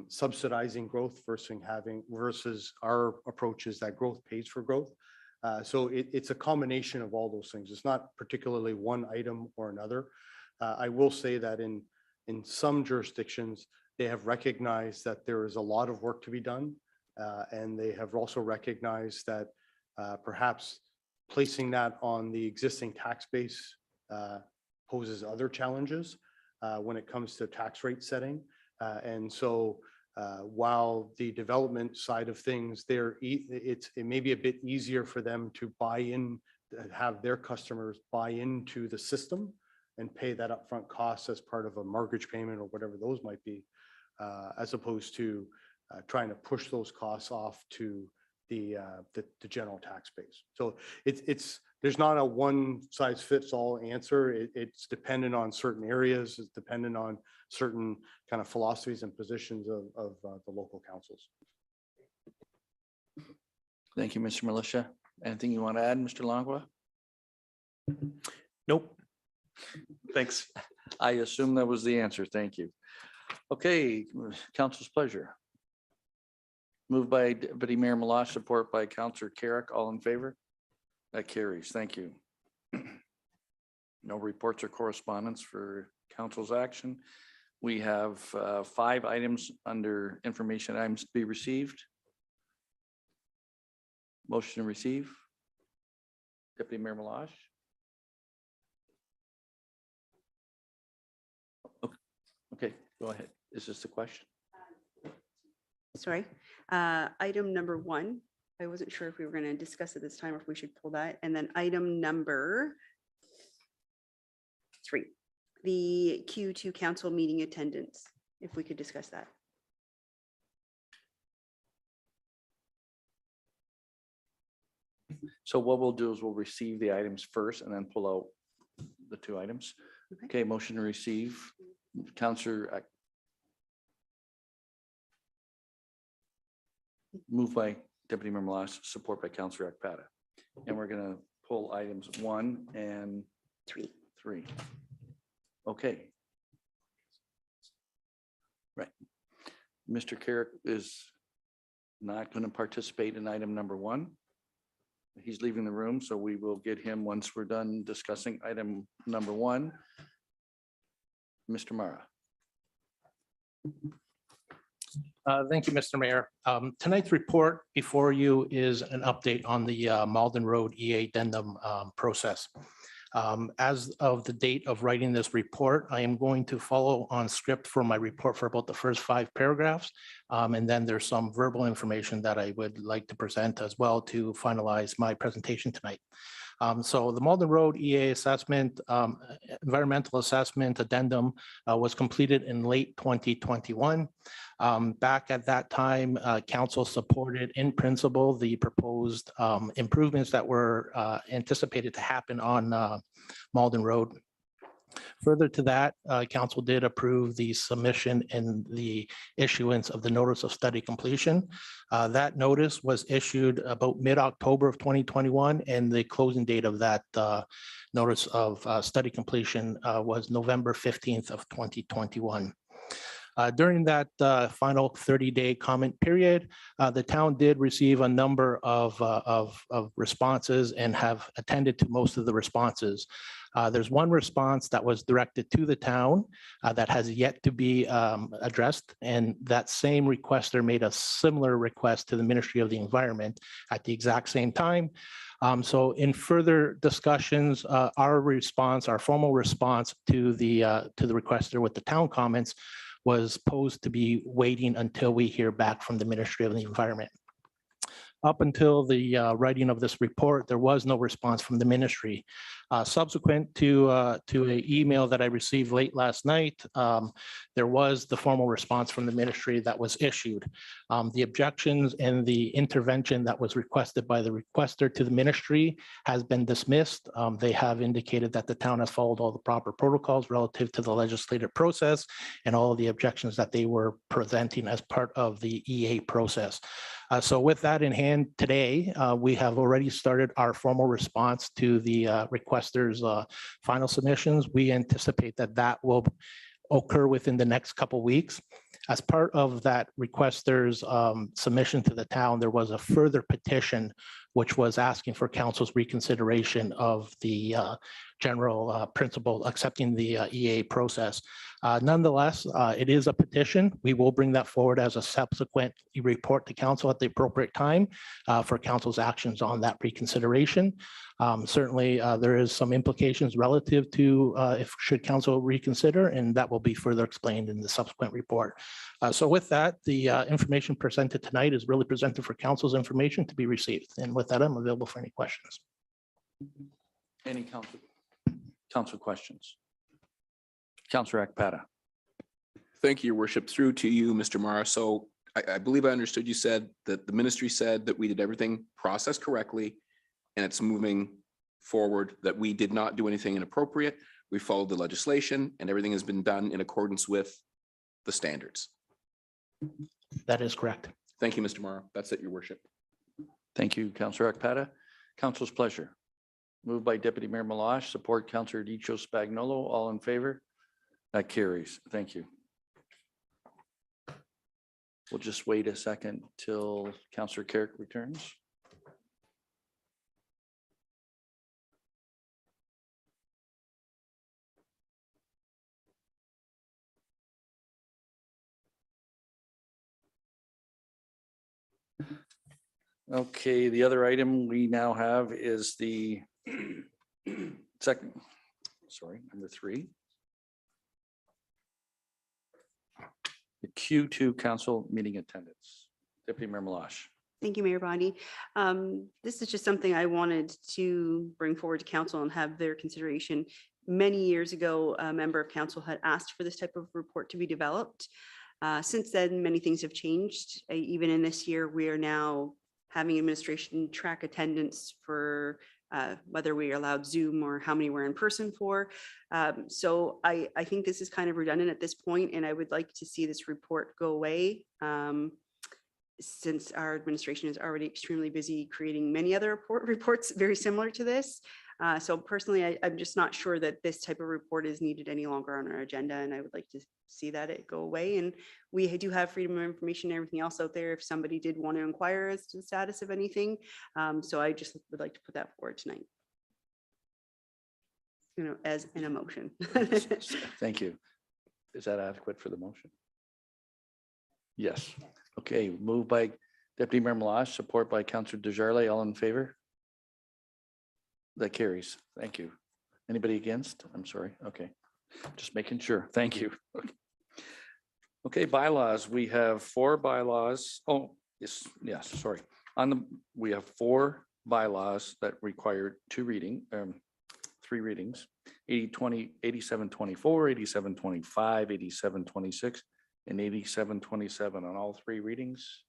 subsidizing growth versus our approach is that growth pays for growth. So it's a combination of all those things. It's not particularly one item or another. I will say that in some jurisdictions, they have recognized that there is a lot of work to be done. And they have also recognized that perhaps placing that on the existing tax base poses other challenges when it comes to tax rate setting. And so while the development side of things, it may be a bit easier for them to buy in, have their customers buy into the system and pay that upfront cost as part of a mortgage payment or whatever those might be, as opposed to trying to push those costs off to the general tax base. So there's not a one size fits all answer. It's dependent on certain areas. It's dependent on certain kind of philosophies and positions of the local councils. Thank you, Mr. Militia. Anything you want to add, Mr. Langua? Nope. Thanks. I assume that was the answer. Thank you. Okay, council's pleasure. Moved by Deputy Mayor Malash, support by Councillor Carrick. All in favor? That carries. Thank you. No reports or correspondence for council's action. We have 5 items under information items to be received. Motion to receive. Deputy Mayor Malash. Okay, go ahead. Is this the question? Sorry. Item number 1, I wasn't sure if we were going to discuss it this time or if we should pull that. And then item number 3, the Q2 council meeting attendance, if we could discuss that. So what we'll do is we'll receive the items first and then pull out the 2 items. Okay, motion to receive. Councillor moved by Deputy Mayor Malash, support by Councillor Akpata. And we're going to pull items 1 and 3. Okay. Right. Mr. Carrick is not going to participate in item number 1. He's leaving the room, so we will get him once we're done discussing item number 1. Mr. Mara. Thank you, Mr. Mayor. Tonight's report before you is an update on the Malden Road EA addendum process. As of the date of writing this report, I am going to follow on script for my report for about the first 5 paragraphs. And then there's some verbal information that I would like to present as well to finalize my presentation tonight. So the Malden Road EA assessment, environmental assessment addendum was completed in late 2021. Back at that time, council supported in principle the proposed improvements that were anticipated to happen on Malden Road. Further to that, council did approve the submission and the issuance of the notice of study completion. That notice was issued about mid-October of 2021, and the closing date of that notice of study completion was November 15th of 2021. During that final 30-day comment period, the town did receive a number of responses and have attended to most of the responses. There's one response that was directed to the town that has yet to be addressed. And that same requester made a similar request to the Ministry of the Environment at the exact same time. So in further discussions, our formal response to the requester with the town comments was posed to be waiting until we hear back from the Ministry of the Environment. Up until the writing of this report, there was no response from the ministry. Subsequent to an email that I received late last night, there was the formal response from the ministry that was issued. The objections and the intervention that was requested by the requester to the ministry has been dismissed. They have indicated that the town has followed all the proper protocols relative to the legislative process and all of the objections that they were presenting as part of the EA process. So with that in hand today, we have already started our formal response to the requester's final submissions. We anticipate that that will occur within the next couple weeks. As part of that requester's submission to the town, there was a further petition which was asking for council's reconsideration of the general principle accepting the EA process. Nonetheless, it is a petition. We will bring that forward as a subsequent report to council at the appropriate time for council's actions on that reconsideration. Certainly, there is some implications relative to if should council reconsider, and that will be further explained in the subsequent report. So with that, the information presented tonight is really presented for council's information to be received. And with that, I'm available for any questions. Any council questions? Councillor Akpata. Thank you, your worship. Through to you, Mr. Mara. So I believe I understood you said that the ministry said that we did everything processed correctly and it's moving forward, that we did not do anything inappropriate. We followed the legislation and everything has been done in accordance with the standards. That is correct. Thank you, Mr. Mara. That's it, your worship. Thank you, Councillor Akpata. Council's pleasure. Moved by Deputy Mayor Malash, support Councillor Dicho Spagnolo. All in favor? That carries. Thank you. We'll just wait a second till Councillor Carrick returns. Okay, the other item we now have is the number 3. The Q2 council meeting attendance. Deputy Mayor Malash. Thank you, Mayor Bondi. This is just something I wanted to bring forward to council and have their consideration. Many years ago, a member of council had asked for this type of report to be developed. Since then, many things have changed. Even in this year, we are now having administration track attendance for whether we are allowed Zoom or how many we're in person for. So I think this is kind of redundant at this point, and I would like to see this report go away since our administration is already extremely busy creating many other reports very similar to this. So personally, I'm just not sure that this type of report is needed any longer on our agenda, and I would like to see that it go away. And we do have freedom of information and everything else out there if somebody did want to inquire as to the status of anything. So I just would like to put that forward tonight, as an emotion. Thank you. Is that adequate for the motion? Yes. Okay, moved by Deputy Mayor Malash, support by Councillor Desjardins. All in favor? That carries. Thank you. Anybody against? I'm sorry. Okay. Just making sure. Thank you. Okay, bylaws. We have 4 bylaws. Oh, yes, sorry. We have 4 bylaws that require 3 readings. 80-20, 87-24, 87-25, 87-26, and 87-27 on all 3 readings.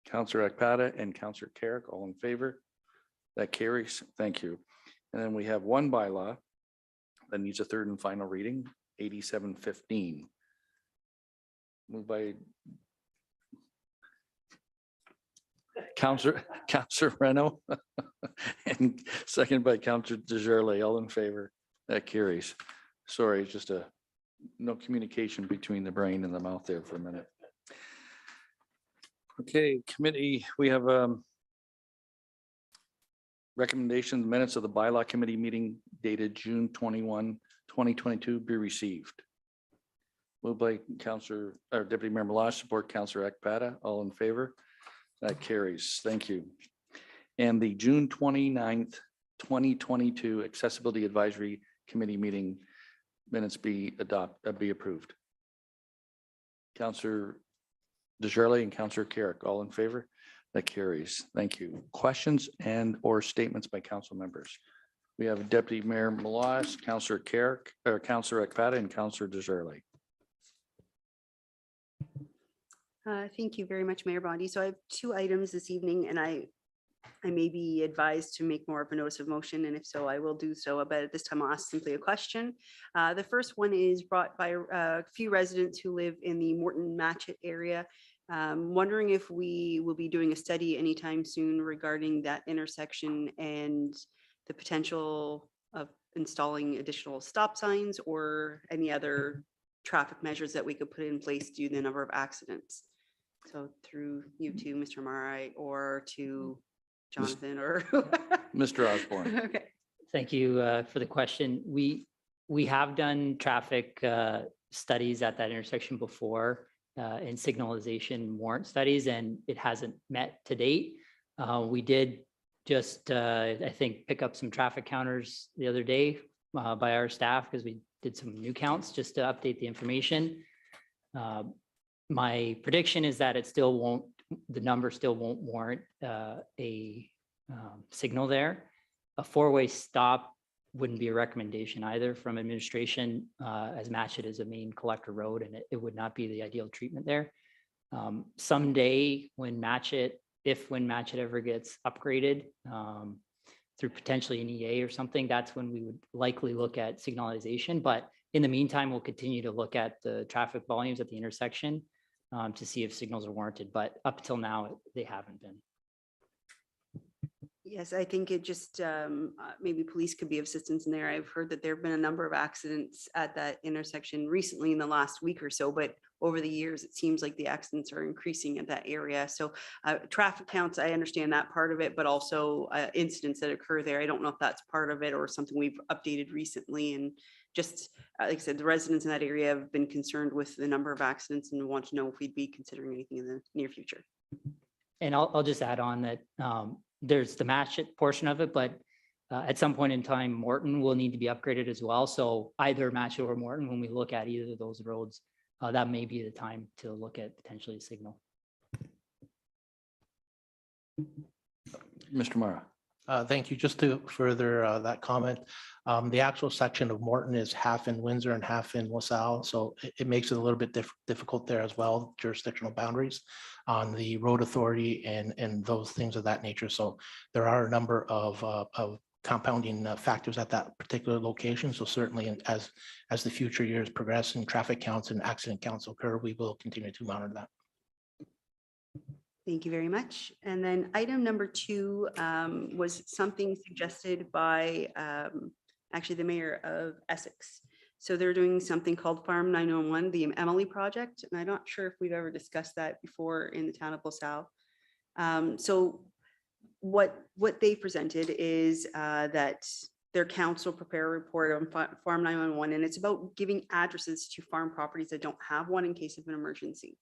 Councillor Akpata and Councillor Carrick, all in favor? That carries. Thank you. And then we have 1 bylaw that needs a 3rd and final reading, 87-15. Moved by Councillor Reno and second by Councillor Desjardins. All in favor? That carries. Sorry, just a no communication between the brain and the mouth there for a minute. Okay, committee, we have recommendation minutes of the bylaw committee meeting dated June 21, 2022 be received. Moved by Counselor or Deputy Mayor Malash, support Counselor Ekpata. All in favor? That carries. Thank you. And the June 29th, 2022 Accessibility Advisory Committee meeting minutes be approved. Counselor Desjardins and Counselor Carrick, all in favor? That carries. Thank you. Questions and or statements by council members? We have Deputy Mayor Malash, Counselor Carrick, or Counselor Ekpata, and Counselor Desjardins. Thank you very much, Mayor Bondi. So I have two items this evening, and I may be advised to make more of a notice of motion, and if so, I will do so. But at this time, I'll ask simply a question. The first one is brought by a few residents who live in the Morton Matchett area. Wondering if we will be doing a study anytime soon regarding that intersection and the potential of installing additional stop signs or any other traffic measures that we could put in place due to the number of accidents. So through you to Mr. Marai or to Jonathan or Mr. Osborne. Okay. Thank you for the question. We have done traffic studies at that intersection before and signalization warrant studies, and it hasn't met to date. We did just, I think, pick up some traffic counters the other day by our staff because we did some new counts just to update the information. My prediction is that it still won't, the number still won't warrant a signal there. A four-way stop wouldn't be a recommendation either from administration, as Matchett is a main collector road, and it would not be the ideal treatment there. Someday when Matchett, when Matchett ever gets upgraded through potentially an EA or something, that's when we would likely look at signalization. But in the meantime, we'll continue to look at the traffic volumes at the intersection to see if signals are warranted. But up till now, they haven't been. Yes, I think it just, maybe police could be of assistance in there. I've heard that there have been a number of accidents at that intersection recently in the last week or so, but over the years, it seems like the accidents are increasing at that area. So traffic counts, I understand that part of it, but also incidents that occur there. I don't know if that's part of it or something we've updated recently. And just like I said, the residents in that area have been concerned with the number of accidents and want to know if we'd be considering anything in the near future. And I'll just add on that there's the Matchett portion of it, but at some point in time, Morton will need to be upgraded as well. So either Matchett or Morton, when we look at either of those roads, that may be the time to look at potentially a signal. Mr. Mara. Thank you. Just to further that comment, the actual section of Morton is half in Windsor and half in LaSalle. So it makes it a little bit difficult there as well, jurisdictional boundaries on the road authority and those things of that nature. So there are a number of compounding factors at that particular location. So certainly as the future years progress and traffic counts and accident counts occur, we will continue to monitor that. Thank you very much. And then item number 2 was something suggested by actually the mayor of Essex. So they're doing something called Farm 911, the Emily project. And I'm not sure if we've ever discussed that before in the town of LaSalle. So what they presented is that their council prepare a report on Farm 911, and it's about giving addresses to farm properties that don't have one in case of an emergency.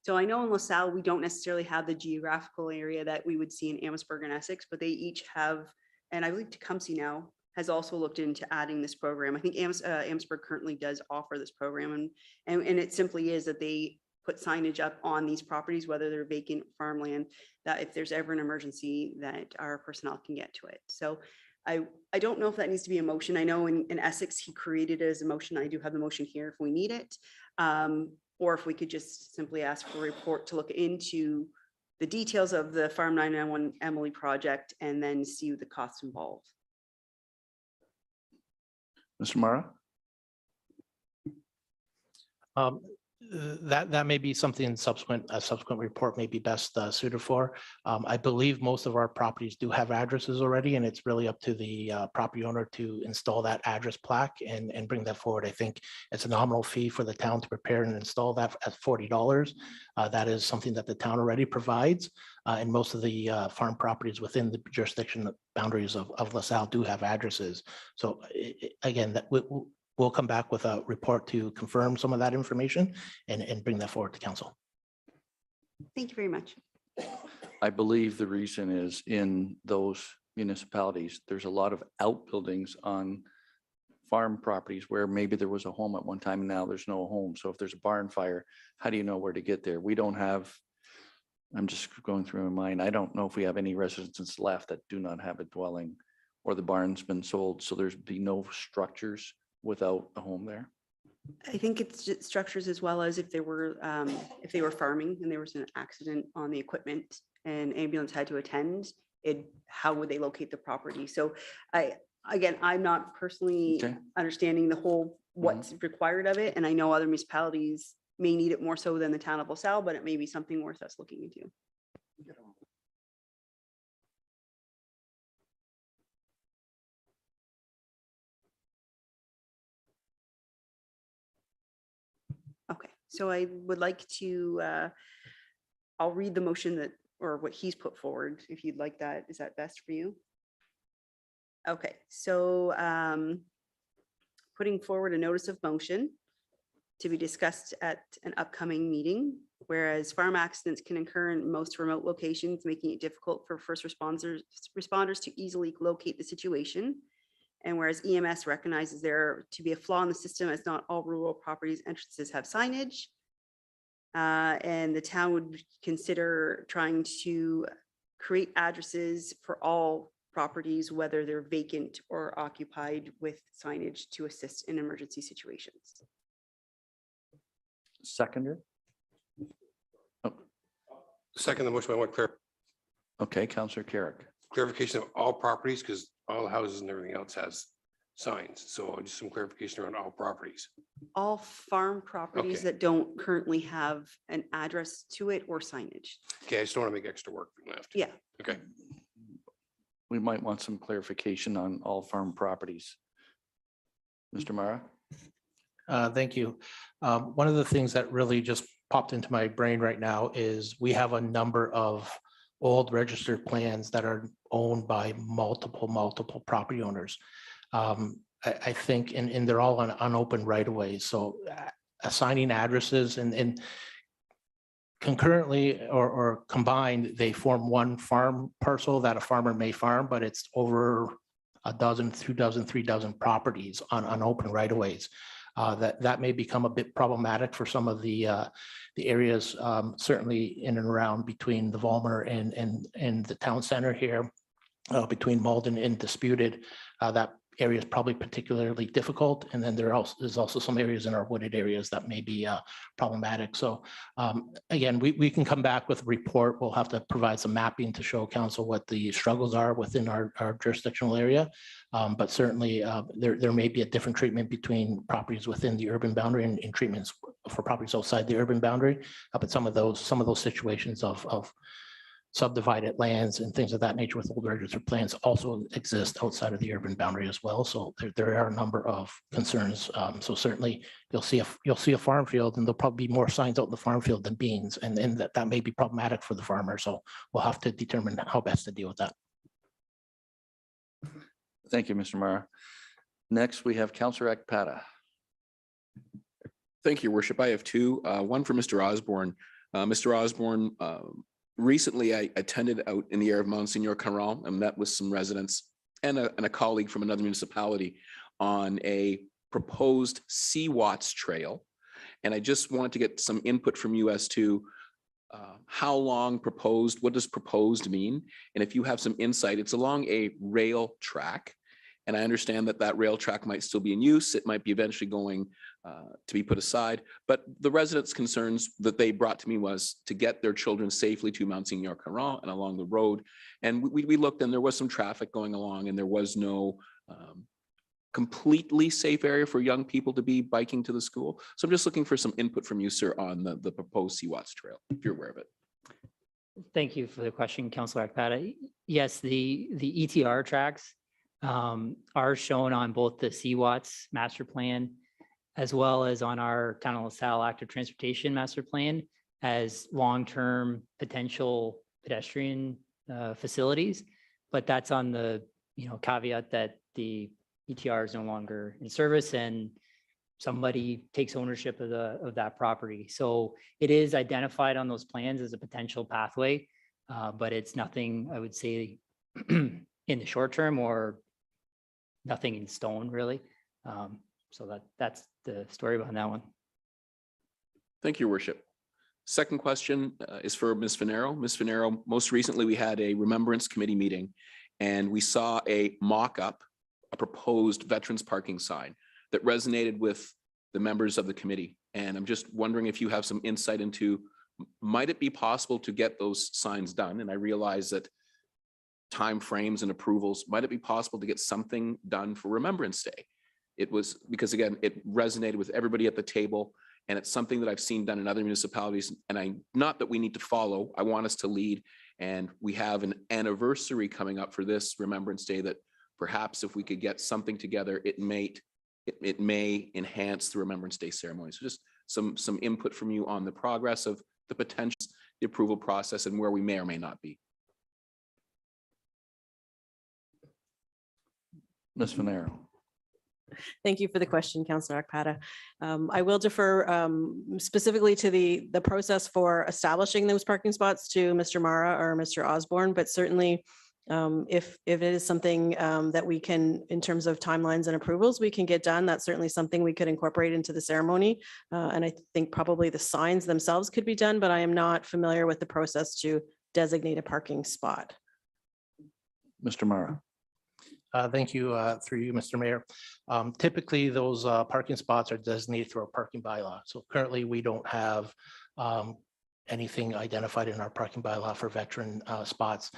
So I know in LaSalle, we don't necessarily have the geographical area that we would see in Amherstburg and Essex, but they each have, and I believe Tecumseh now has also looked into adding this program. I think Amherstburg currently does offer this program, and it simply is that they put signage up on these properties, whether they're vacant farmland, that if there's ever an emergency that our personnel can get to it. So I don't know if that needs to be a motion. I know in Essex, he created it as a motion. I do have the motion here if we need it. Or if we could just simply ask for a report to look into the details of the Farm 991 Emily project and then see the costs involved. Mr. Mara. That may be something a subsequent report may be best suited for. I believe most of our properties do have addresses already, and it's really up to the property owner to install that address plaque and bring that forward. I think it's a nominal fee for the town to prepare and install that at $40. That is something that the town already provides. And most of the farm properties within the jurisdiction boundaries of LaSalle do have addresses. So again, that we'll come back with a report to confirm some of that information and bring that forward to council. Thank you very much. I believe the reason is in those municipalities, there's a lot of outbuildings on farm properties where maybe there was a home at one time and now there's no home. So if there's a barn fire, how do you know where to get there? We don't have, I'm just going through my mind, I don't know if we have any residences left that do not have a dwelling or the barn's been sold. So there's be no structures without a home there. I think it's just structures as well as if they were farming and there was an accident on the equipment and ambulance had to attend, how would they locate the property? So I'm not personally Okay. understanding the whole what's required of it. And I know other municipalities may need it more so than the town of LaSalle, but it may be something worth us looking into. Okay, so I would like to, I'll read the motion that, or what he's put forward, if you'd like that. Is that best for you? Okay, so putting forward a notice of motion to be discussed at an upcoming meeting, whereas farm accidents can occur in most remote locations, making it difficult for first responders to easily locate the situation. And whereas EMS recognizes there to be a flaw in the system as not all rural properties entrances have signage. And the town would consider trying to create addresses for all properties, whether they're vacant or occupied, with signage to assist in emergency situations. Seconder? Second, the motion, I want Okay, Councillor Carrick. clarification of all properties, because all houses and everything else has signs. So just some clarification around all properties. All farm properties Okay. that don't currently have an address to it or signage. Okay, I just don't want to make extra work left. Yeah. Okay. We might want some clarification on all farm properties. Mr. Mara? Thank you. One of the things that really just popped into my brain right now is we have a number of old registered plans that are owned by multiple property owners. I think, and they're all on unopened right of ways. So assigning addresses and concurrently or combined, they form one farm parcel that a farmer may farm, but it's over a dozen, 2 dozen, 3 dozen properties on unopened right of ways. That may become a bit problematic for some of the areas, certainly in and around between the Volmer and the town center here, between Malden and Disputed. That area is probably particularly difficult. And then there's also some areas in our wooded areas that may be problematic. So again, we can come back with a report. We'll have to provide some mapping to show council what the struggles are within our jurisdictional area. But certainly there may be a different treatment between properties within the urban boundary and treatments for properties outside the urban boundary. But some of those situations of subdivided lands and things of that nature with old registered plans also exist outside of the urban boundary as well. So there are a number of concerns. So certainly you'll see a farm field and there'll probably be more signs out in the farm field than beans, and that may be problematic for the farmer. So we'll have to determine how best to deal with that. Thank you, Mr. Mara. Next, we have Councillor Ekpata. Thank you, Your Worship. I have two, one for Mr. Osborne. Mr. Osborne, recently I attended out in the area of Monsignor Caron and met with some residents and a colleague from another municipality on a proposed CWATS trail. And I just wanted to get some input from you as to how long proposed, what does proposed mean? And if you have some insight, it's along a rail track. And I understand that rail track might still be in use. It might be eventually going to be put aside. But the residents' concerns that they brought to me was to get their children safely to Monsignor Caron and along the road. And we looked and there was some traffic going along and there was no completely safe area for young people to be biking to the school. So I'm just looking for some input from you, sir, on the proposed Seawatts Trail, if you're aware of it. Thank you for the question, Councilor Akpata. Yes, the ETR tracks are shown on both the CWATS master plan as well as on our Town of LaSalle active transportation master plan as long-term potential pedestrian facilities. But that's on the, caveat that the ETR is no longer in service and somebody takes ownership of that property. So it is identified on those plans as a potential pathway, but it's nothing, I would say, in the short term or nothing in stone, really. So that's the story behind that one. Thank you, Your Worship. Second question is for Ms. Finero. Ms. Finero, most recently we had a Remembrance Committee meeting and we saw a mock-up, a proposed veterans parking sign that resonated with the members of the committee. And I'm just wondering if you have some insight into, might it be possible to get those signs done? And I realize that timeframes and approvals, might it be possible to get something done for Remembrance Day? It was, because again, it resonated with everybody at the table, and it's something that I've seen done in other municipalities. And not that we need to follow, I want us to lead. And we have an anniversary coming up for this Remembrance Day that perhaps if we could get something together, it may enhance the Remembrance Day ceremony. So just some input from you on the progress of the potential, the approval process, and where we may or may not be. Ms. Finero. Thank you for the question, Councilor Akpata. I will defer specifically to the process for establishing those parking spots to Mr. Mara or Mr. Osborne, but certainly if it is something that we can, in terms of timelines and approvals, we can get done, that's certainly something we could incorporate into the ceremony. And I think probably the signs themselves could be done, but I am not familiar with the process to designate a parking spot. Mr. Mara. Thank you, through you, Mr. Mayor. Typically, those parking spots are designated through our parking bylaw. So currently, we don't have anything identified in our parking bylaw for veteran spots.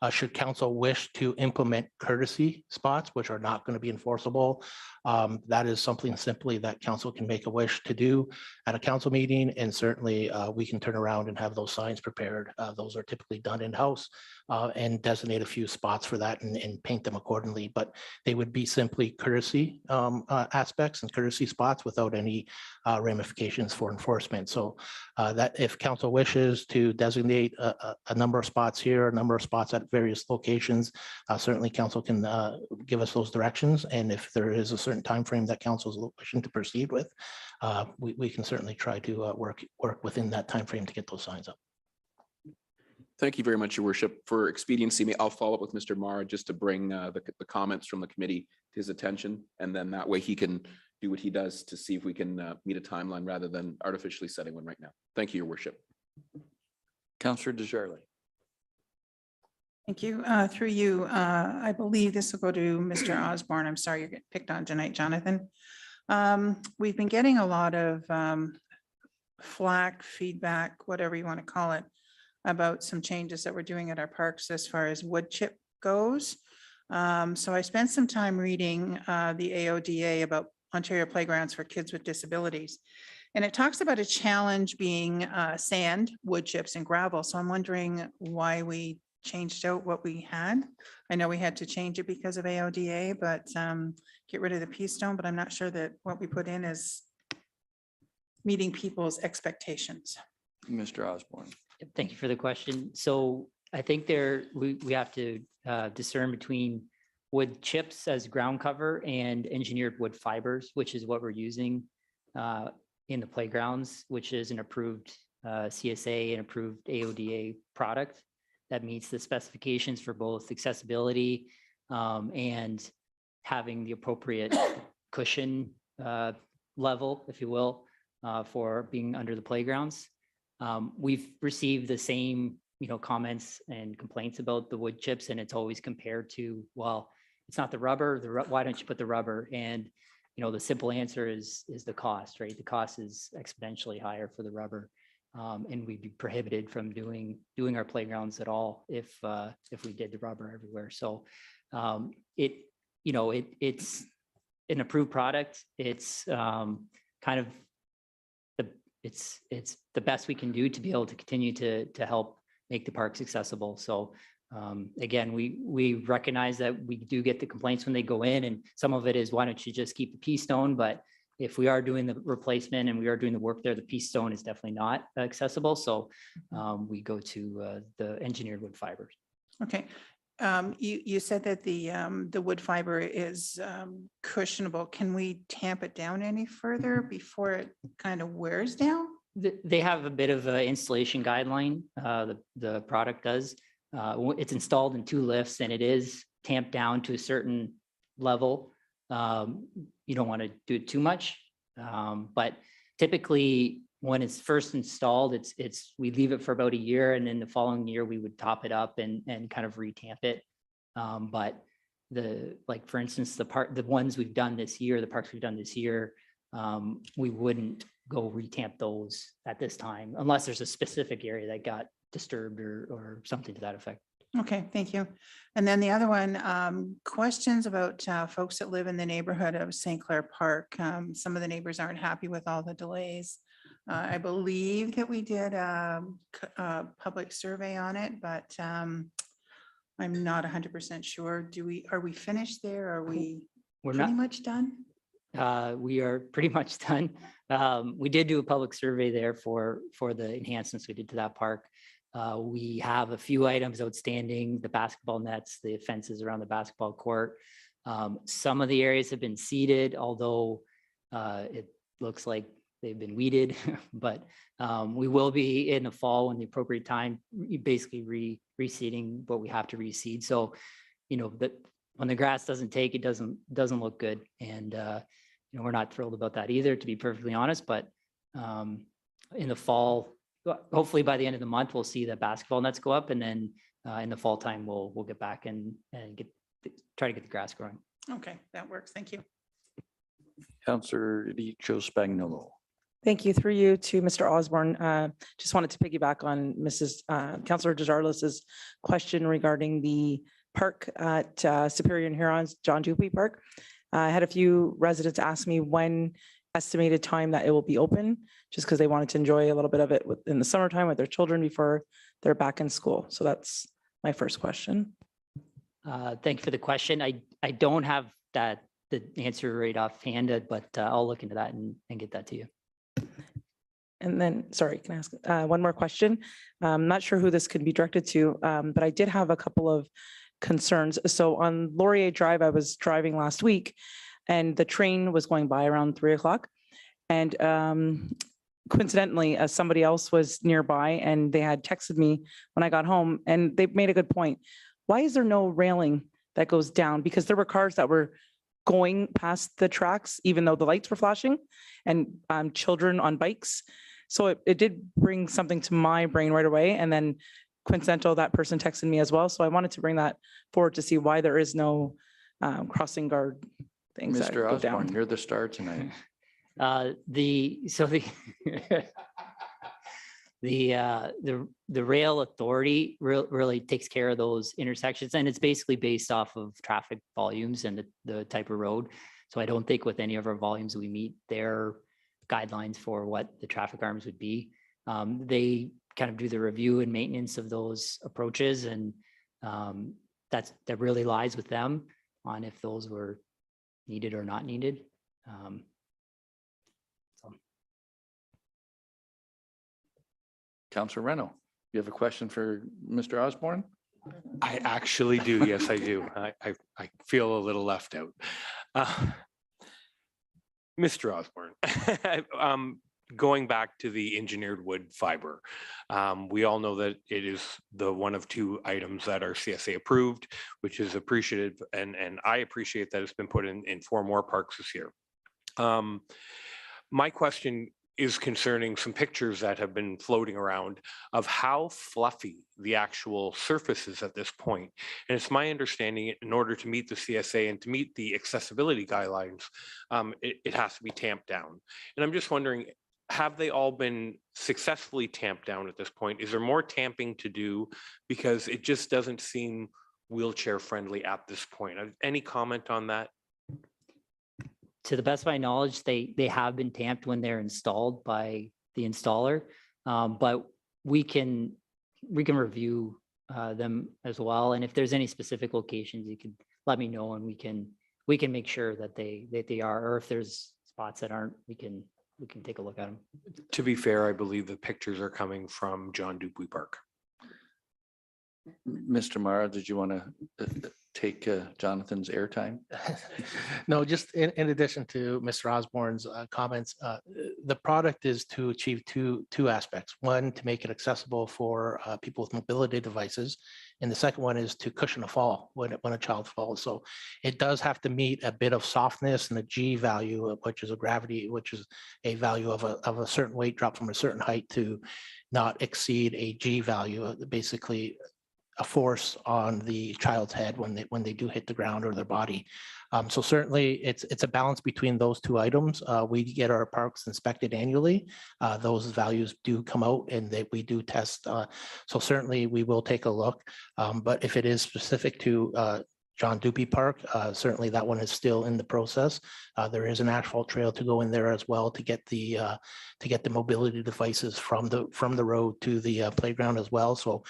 Should council wish to implement courtesy spots, which are not going to be enforceable, that is something simply that council can make a wish to do at a council meeting. And certainly we can turn around and have those signs prepared. Those are typically done in-house and designate a few spots for that and paint them accordingly. But they would be simply courtesy aspects and courtesy spots without any ramifications for enforcement. So that if council wishes to designate a number of spots here, a number of spots at various locations, certainly council can give us those directions. And if there is a certain time frame that council is wishing to proceed with, we can certainly try to work within that time frame to get those signs up. Thank you very much, Your Worship. For expediency, I'll follow up with Mr. Mara just to bring the comments from the committee to his attention. And then that way he can do what he does to see if we can meet a timeline rather than artificially setting one right now. Thank you, Your Worship. Councillor Desjardins. Thank you. Through you, I believe this will go to Mr. Osborne. I'm sorry you're getting picked on tonight, Jonathan. We've been getting a lot of flack, feedback, whatever you want to call it, about some changes that we're doing at our parks as far as wood chip goes. So I spent some time reading the AODA about Ontario Playgrounds for Kids with Disabilities. And it talks about a challenge being sand, wood chips, and gravel. So I'm wondering why we changed out what we had. I know we had to change it because of AODA, but get rid of the pea stone, but I'm not sure that what we put in is meeting people's expectations. Mr. Osborne. Thank you for the question. So I think we have to discern between wood chips as ground cover and engineered wood fibers, which is what we're using in the playgrounds, which is an approved CSA and approved AODA product that meets the specifications for both accessibility and having the appropriate cushion level, if you will, for being under the playgrounds. We've received the same, comments and complaints about the wood chips, and it's always compared to, well, it's not the rubber. Why don't you put the rubber? And the simple answer is the cost, right? The cost is exponentially higher for the rubber, and we'd be prohibited from doing our playgrounds at all if we did the rubber everywhere. So it's an approved product. It's kind of it's the best we can do to be able to continue to help make the parks accessible. So again, we recognize that we do get the complaints when they go in, and some of it is, why don't you just keep the pea stone? But if we are doing the replacement and we are doing the work there, the pea stone is definitely not accessible. So we go to the engineered wood fibers. Okay. You said that the wood fiber is cushionable. Can we tamp it down any further before it kind of wears down? They have a bit of an installation guideline, the product does. It's installed in 2 lifts and it is tamped down to a certain level. You don't want to do it too much, but typically when it's first installed, we leave it for about a year, and then the following year we would top it up and kind of retamp it. But like for instance, the ones we've done this year, the parks we've done this year, we wouldn't go retamp those at this time unless there's a specific area that got disturbed or something to that effect. Okay, thank you. And then the other one, questions about folks that live in the neighborhood of St. Clair Park. Some of the neighbors aren't happy with all the delays. I believe that we did a public survey on it, but I'm not 100% sure. Are we finished there? Are we We're pretty not. much done? We are pretty much done. We did do a public survey there for the enhancements we did to that park. We have a few items outstanding, the basketball nets, the fences around the basketball court. Some of the areas have been seeded, although it looks like they've been weeded, but we will be in the fall when the appropriate time, basically reseeding what we have to reseed. So, that when the grass doesn't take, it doesn't look good. And, we're not thrilled about that either, to be perfectly honest, but in the fall, hopefully by the end of the month, we'll see the basketball nets go up, and then in the fall time, we'll get back and try to get the grass growing. Okay, that works. Thank you. Councillor Di Spagnolo. Thank you. Through you to Mr. Osborne. Just wanted to piggyback on Councillor Desjarlais's question regarding the park at Superior and Huron's John Dewey Park. I had a few residents ask me when estimated time that it will be open, just because they wanted to enjoy a little bit of it in the summertime with their children before they're back in school. So that's my first question. Thank you for the question. I don't have the answer right offhand, but I'll look into that and get that to you. And then, sorry, can I ask one more question? I'm not sure who this could be directed to, but I did have a couple of concerns. So on Laurier Drive, I was driving last week and the train was going by around 3 o'clock. And coincidentally, somebody else was nearby and they had texted me when I got home, and they made a good point. Why is there no railing that goes down? Because there were cars that were going past the tracks, even though the lights were flashing, and children on bikes. So it did bring something to my brain right away. And then coincidental, that person texted me as well. So I wanted to bring that forward to see why there is no crossing guard things that Mr. go Osborne, down. you're the star tonight. The rail authority really takes care of those intersections, and it's basically based off of traffic volumes and the type of road. So I don't think with any of our volumes we meet their guidelines for what the traffic arms would be. They kind of do the review and maintenance of those approaches, and that really lies with them on if those were needed or not needed. Councillor Reno, you have a question for Mr. Osborne? I actually do. Yes, I do. I feel a little left out. Mr. Osborne, going back to the engineered wood fiber, we all know that it is the one of 2 items that are CSA approved, which is appreciative, and I appreciate that it's been put in 4 more parks this year. My question is concerning some pictures that have been floating around of how fluffy the actual surface is at this point. And it's my understanding, in order to meet the CSA and to meet the accessibility guidelines, it has to be tamped down. And I'm just wondering, have they all been successfully tamped down at this point? Is there more tamping to do? Because it just doesn't seem wheelchair friendly at this point. Any comment on that? To the best of my knowledge, they have been tamped when they're installed by the installer. But we can review them as well. And if there's any specific locations, you can let me know and we can make sure that they are, or if there's spots that aren't, we can take a look at them. To be fair, I believe the pictures are coming from John Dupuy Park. Mr. Mara, did you want to take Jonathan's airtime? No, just in addition to Mr. Osborne's comments, the product is to achieve two aspects. One, to make it accessible for people with mobility devices. And the second one is to cushion a fall when a child falls. So it does have to meet a bit of softness and a G value, which is a gravity, which is a value of a certain weight drop from a certain height to not exceed a G value, basically a force on the child's head when they do hit the ground or their body. So certainly it's a balance between those two items. We get our parks inspected annually. Those values do come out and we do test. So certainly we will take a look. But if it is specific to John Dupuy Park, certainly that one is still in the process. There is an asphalt trail to go in there as well to get the mobility devices from the road to the playground as well. So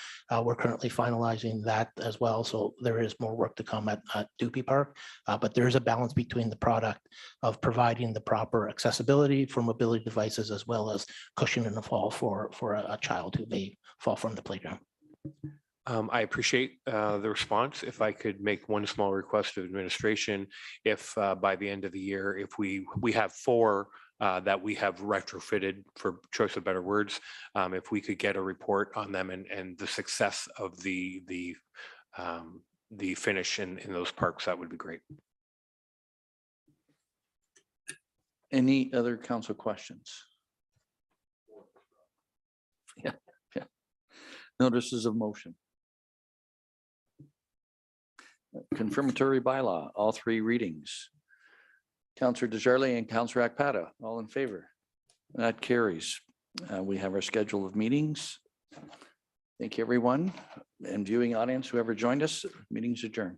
we're currently finalizing that as well. So there is more work to come at Dupuy Park, but there is a balance between the product of providing the proper accessibility for mobility devices as well as cushioning the fall for a child who may fall from the playground. I appreciate the response. If I could make one small request of administration, if by the end of the year, if we have 4 that we have retrofitted, for choice of better words, if we could get a report on them and the success of the finish in those parks, that would be great. Any other council questions? Yeah. Notices of motion. Confirmatory bylaw, all 3 readings. Counselor Desjardins and Counselor Akpata, all in favor? That carries. We have our schedule of meetings. Thank you, everyone. And viewing audience, whoever joined us, meeting's adjourned.